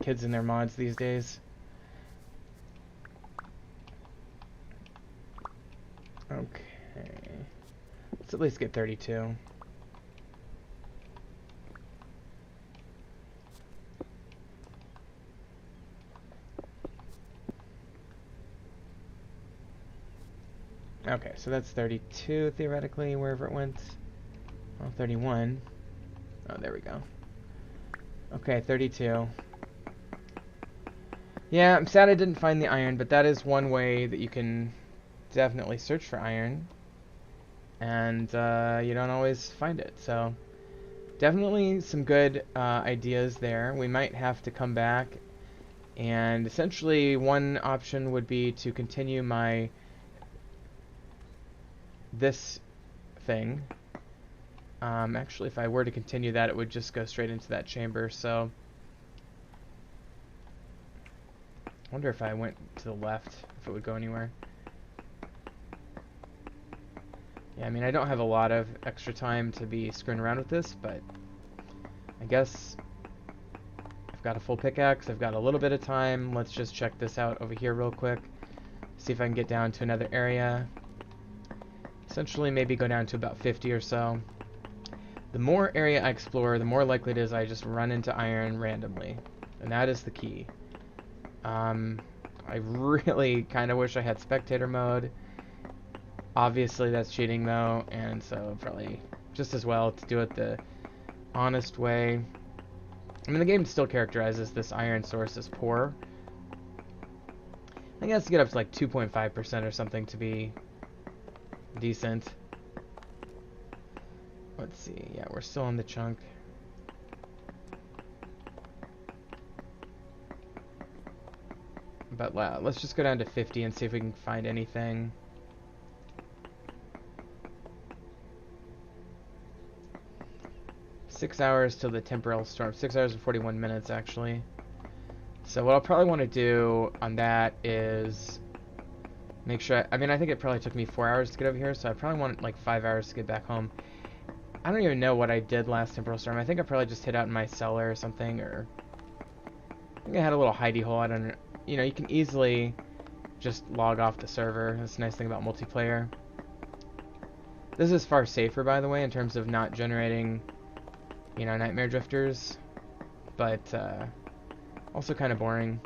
kids and their mods these days. Okay. Let's at least get 32. Okay, so that's 32 theoretically, wherever it went. Well, 31. Oh, there we go. Okay, 32. Yeah, I'm sad I didn't find the iron, but that is one way that you can definitely search for iron. And you don't always find it, so definitely some good ideas there. We might have to come back, and essentially one option would be to continue this thing. Actually, if I were to continue that, it would just go straight into that chamber, so I wonder if I went to the left, if it would go anywhere. Yeah, I mean, I don't have a lot of extra time to be screwing around with this, but I guess I've got a full pickaxe, I've got a little bit of time. Let's just check this out over here real quick. See if I can get down to another area. Essentially, maybe go down to about 50 or so. The more area I explore, the more likely it is I just run into iron randomly. And that is the key. I really kind of wish I had spectator mode. Obviously that's cheating though, and so probably just as well to do it the honest way. I mean, the game still characterizes this iron source as poor. I think it has to get up to like 2.5% or something to be decent. Let's see, yeah, we're still on the chunk. But let's just go down to 50 and see if we can find anything. Six hours till the temporal storm. 6 hours and 41 minutes, actually. So what I'll probably want to do on that is make sure... I mean, I think it probably took me 4 hours to get over here, so I probably want like 5 hours to get back home. I don't even know what I did last temporal storm. I think I probably just hid out in my cellar or something, or... I think I had a little hidey hole. I don't know. You know, you can easily just log off the server. That's the nice thing about multiplayer. This is far safer, by the way, in terms of not generating, you know, nightmare drifters, but also kind of boring.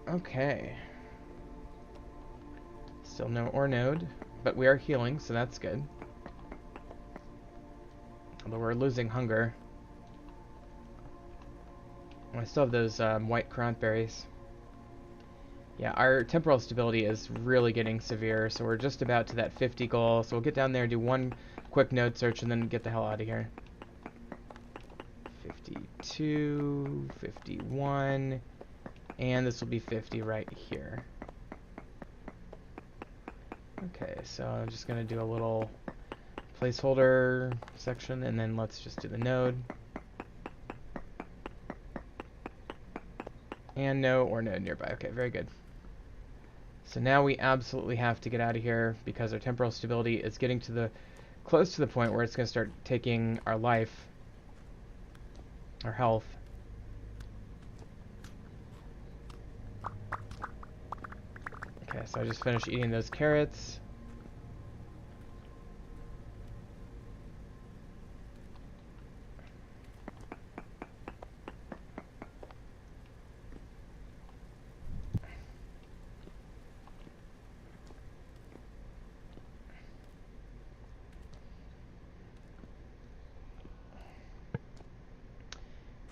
Okay. Still no ore node, but we are healing, so that's good. Although we're losing hunger. I still have those white currant berries. Yeah, our temporal stability is really getting severe, so we're just about to that 50 goal. So we'll get down there and do one quick node search and then get the hell out of here. 52, 51, and this will be 50 right here. Okay, so I'm just going to do a little placeholder section, and then let's just do the node. And no ore node nearby. Okay, very good. So now we absolutely have to get out of here because our temporal stability is getting to the close to the point where it's going to start taking our life, our health. Okay, so I just finished eating those carrots.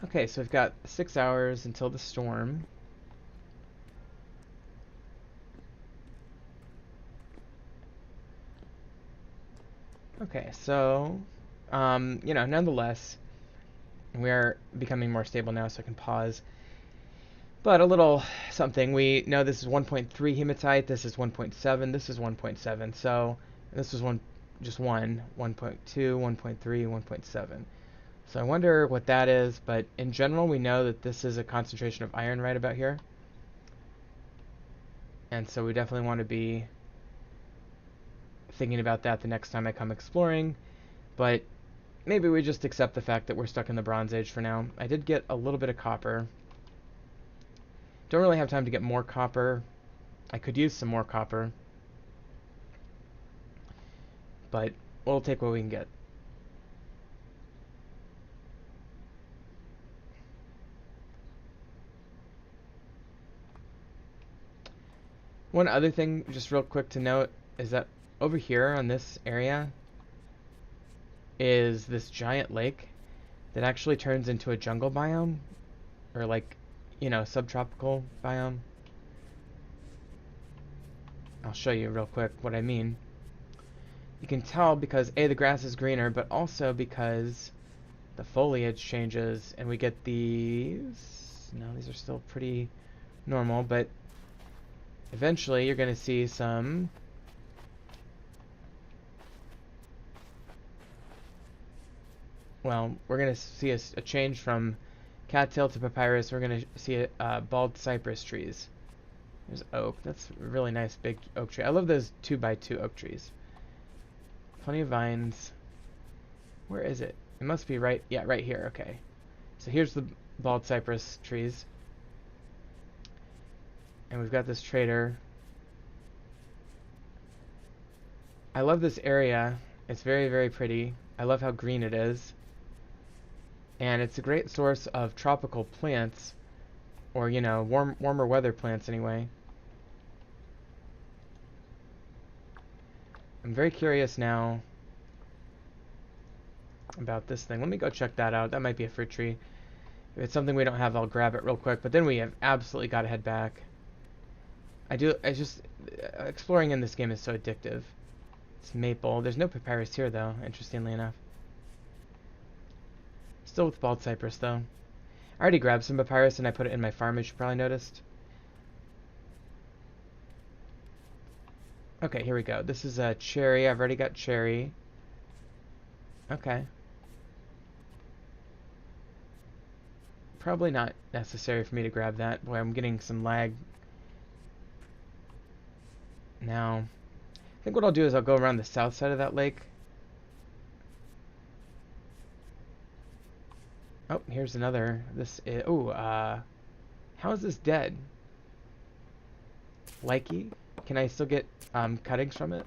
Okay, so we've got 6 hours until the storm. Okay, so, you know, nonetheless, we are becoming more stable now, so I can pause. But a little something. We know this is 1.3 hematite. This is 1.7. This is 1.7. So this was just 1.2, 1.3, 1.7. So I wonder what that is. But in general, we know that this is a concentration of iron right about here. And so we definitely want to be thinking about that the next time I come exploring. But maybe we just accept the fact that we're stuck in the Bronze Age for now. I did get a little bit of copper. Don't really have time to get more copper. I could use some more copper. But we'll take what we can get. One other thing, just real quick to note, is that over here on this area is this giant lake that actually turns into a jungle biome, or like, subtropical biome. I'll show you real quick what I mean. You can tell because A, the grass is greener, but also because the foliage changes and we get these. No, these are still pretty normal, but eventually you're going to see some we're going to see a change from cattail to papyrus. We're going to see bald cypress trees. There's oak. That's a really nice big oak tree. I love those 2x2 oak trees. Plenty of vines. Where is it? It must be right here. Okay. So here's the bald cypress trees. And we've got this trader. I love this area. It's very, very pretty. I love how green it is. And it's a great source of tropical plants, or, warmer weather plants anyway. I'm very curious now about this thing. Let me go check that out. That might be a fruit tree. If it's something we don't have, I'll grab it real quick. But then we have absolutely got to head back. Exploring in this game is so addictive. It's maple. There's no papyrus here, though, interestingly enough. Still with bald cypress, though. I already grabbed some papyrus and I put it in my farm, as you probably noticed. Okay, here we go. This is a cherry. I've already got cherry. Okay. Probably not necessary for me to grab that. Boy, I'm getting some lag. Now, I think what I'll do is I'll go around the south side of that lake. Oh, here's another. How is this dead? Likey? Can I still get cuttings from it?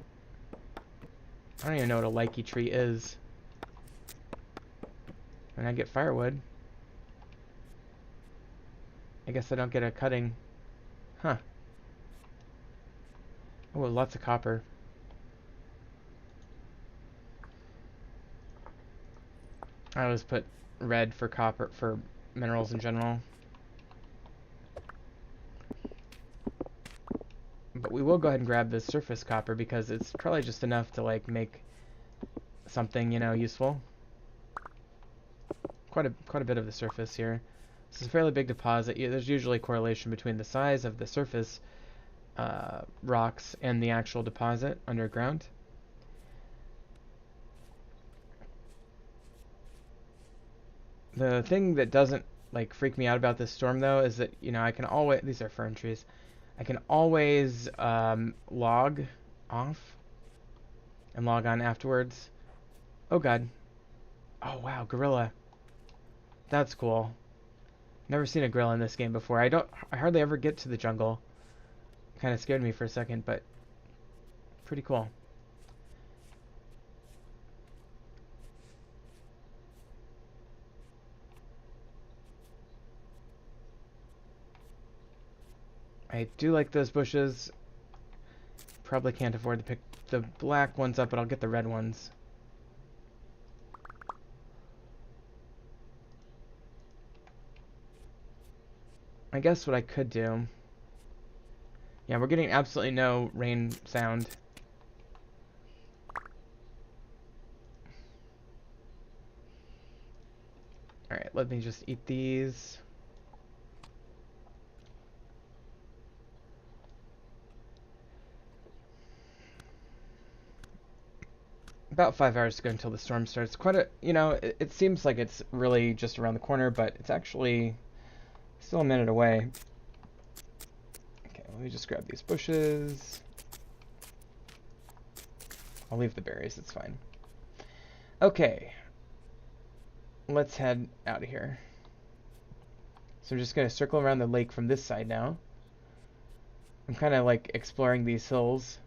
I don't even know what a likey tree is. And I get firewood. I guess I don't get a cutting. Huh. Oh, lots of copper. I always put red for copper, for minerals in general. But we will go ahead and grab this surface copper because it's probably just enough to like make something, useful. Quite a bit of the surface here. This is a fairly big deposit. There's usually a correlation between the size of the surface rocks and the actual deposit underground. The thing that doesn't like freak me out about this storm though is that I can always, these are fern trees, I can always log off and log on afterwards. Oh god. Oh wow, gorilla. That's cool. Never seen a gorilla in this game before. I hardly ever get to the jungle. Kind of scared me for a second, but pretty cool. I do like those bushes. Probably can't afford to pick the black ones up, but I'll get the red ones. I guess what I could do... Yeah, we're getting absolutely no rain sound. Alright, let me just eat these. about 5 hours to go until the storm starts. Quite a, you know, it seems like it's really just around the corner, but it's actually still a minute away. Okay, let me just grab these bushes. I'll leave the berries, it's fine. Okay. Let's head out of here. So I'm just going to circle around the lake from this side now. I'm kind of like exploring these hills.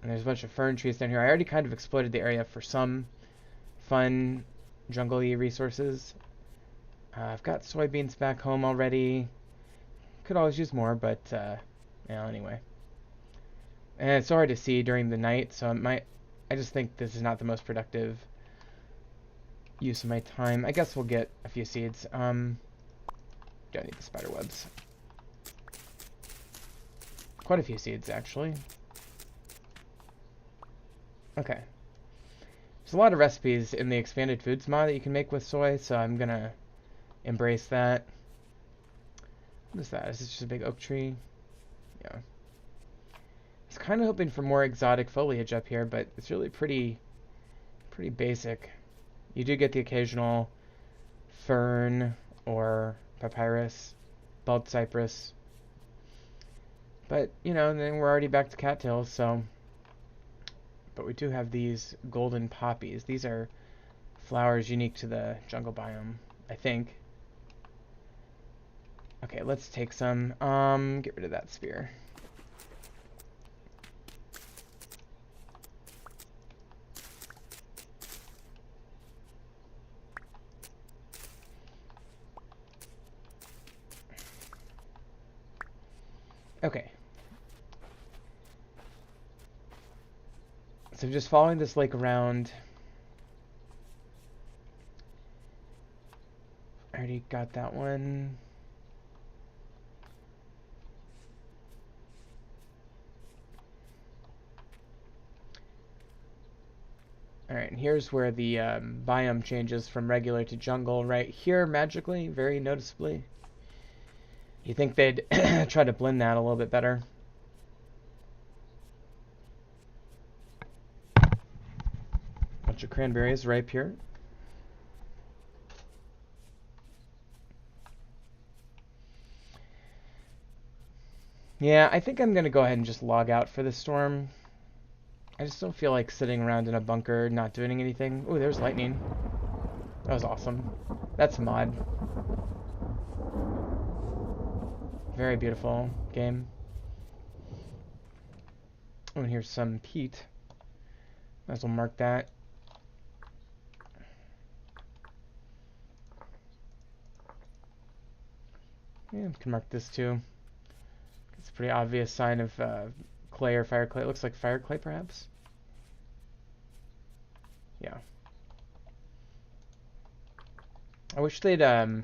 And there's a bunch of fern trees down here. I already kind of exploited the area for some fun jungle-y resources. I've got soybeans back home already. Could always use more, but yeah, anyway. And it's so hard to see during the night, so I just think this is not the most productive use of my time. I guess we'll get a few seeds. Don't need the spider webs. Quite a few seeds, actually. Okay. There's a lot of recipes in the expanded foods mod that you can make with soy, so I'm gonna embrace that. What is that? Is this just a big oak tree? Yeah. I was kind of hoping for more exotic foliage up here, but it's really pretty basic. You do get the occasional fern or papyrus, bald cypress. But, you know, then we're already back to cattails, so... But we do have these golden poppies. These are flowers unique to the jungle biome, I think. Okay, let's take some. Get rid of that spear. Okay. So just following this lake around. I already got that one. Alright, and here's where the biome changes from regular to jungle. Right here, magically, very noticeably. You think they'd try to blend that a little bit better. Bunch of cranberries ripe here. Yeah, I think I'm going to go ahead and just log out for this storm. I just don't feel like sitting around in a bunker not doing anything. Ooh, there's lightning. That was awesome. That's a mod. Very beautiful game. Oh, and here's some peat. Might as well mark that. Yeah, we can mark this too. It's a pretty obvious sign of clay or fire clay. It looks like fire clay, perhaps? Yeah. I wish they'd, I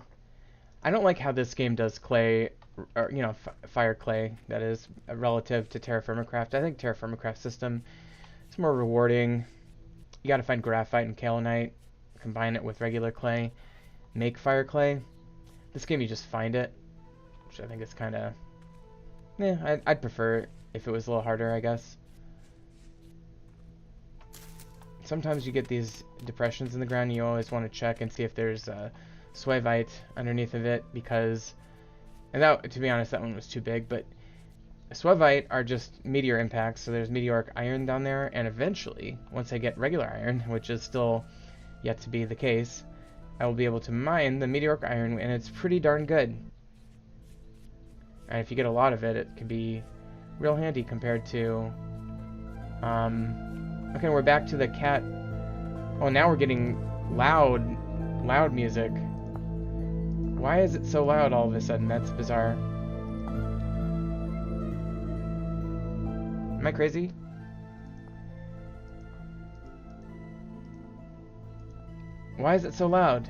don't like how this game does clay, or, you know, fire clay, that is, relative to Terra Firma Craft. I think Terra Firma Craft system is more rewarding. You gotta find graphite and kaolinite, combine it with regular clay, make fire clay. This game, you just find it, which I think is kind of, yeah, I'd prefer it if it was a little harder, I guess. Sometimes you get these depressions in the ground, and you always want to check and see if there's swavite underneath of it, because, and that, to be honest, that one was too big, but swavite are just meteor impacts, so there's meteoric iron down there, and eventually, once I get regular iron, which is still yet to be the case, I will be able to mine the meteoric iron, and it's pretty darn good. And if you get a lot of it, it can be real handy compared to, okay, we're back to the cat. Oh, now we're getting loud music. Why is it so loud all of a sudden? That's bizarre. Am I crazy? Why is it so loud?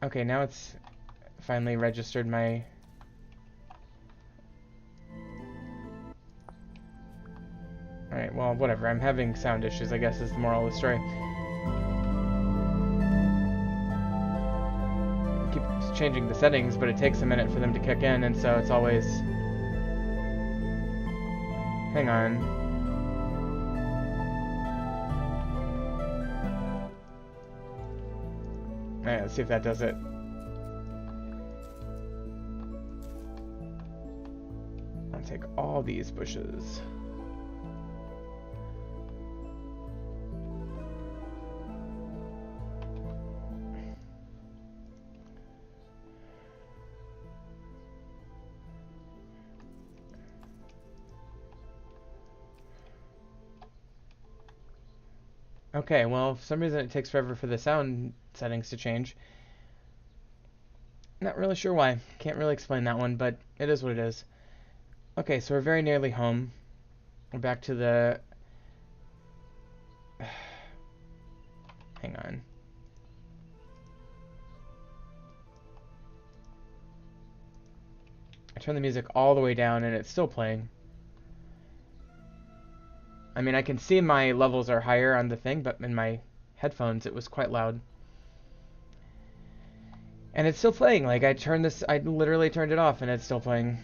Okay, now it's finally registered my... Alright, well, whatever. I'm having sound issues, I guess, is the moral of the story. I keep changing the settings, but it takes a minute for them to kick in, and so it's always... Hang on. Alright, let's see if that does it. I'll take all these bushes. Okay, well, for some reason it takes forever for the sound settings to change. Not really sure why. Can't really explain that one, but it is what it is. Okay, so we're very nearly home. We're back to the... Hang on. I turned the music all the way down and it's still playing. I mean, I can see my levels are higher on the thing, but in my headphones it was quite loud. And it's still playing. Like, I literally turned it off and it's still playing.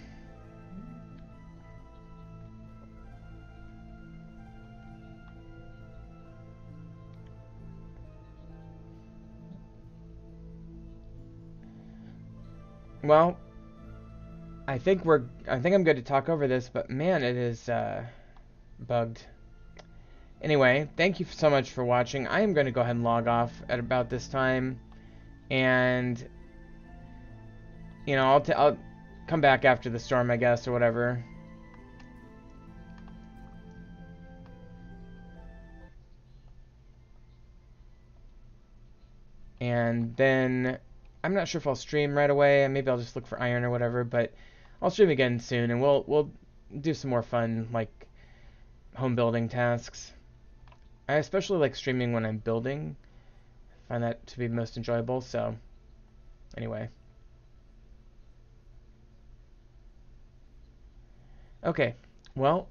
Well, I think I'm good to talk over this, but man, it is bugged. Anyway, thank you so much for watching. I am going to go ahead and log off at about this time, and you know, I'll come back after the storm, I guess, or whatever. And then I'm not sure if I'll stream right away. Maybe I'll just look for iron or whatever, but I'll stream again soon, and we'll do some more fun, like, home building tasks. I especially like streaming when I'm building. I find that to be most enjoyable, so anyway. Okay, well,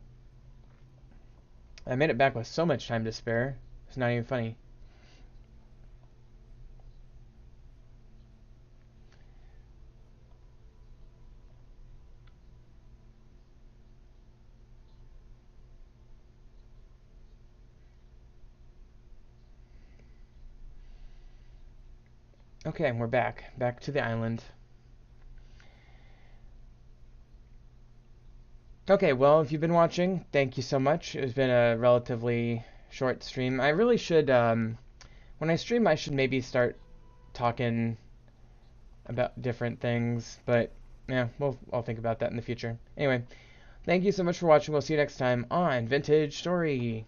I made it back with so much time to spare. It's not even funny. Okay, we're back. Back to the island. Okay, well, if you've been watching, thank you so much. It's been a relatively short stream. I really should, when I stream, I should maybe start talking about different things, but yeah, I'll think about that in the future. Anyway, thank you so much for watching. We'll see you next time on Vintage Story.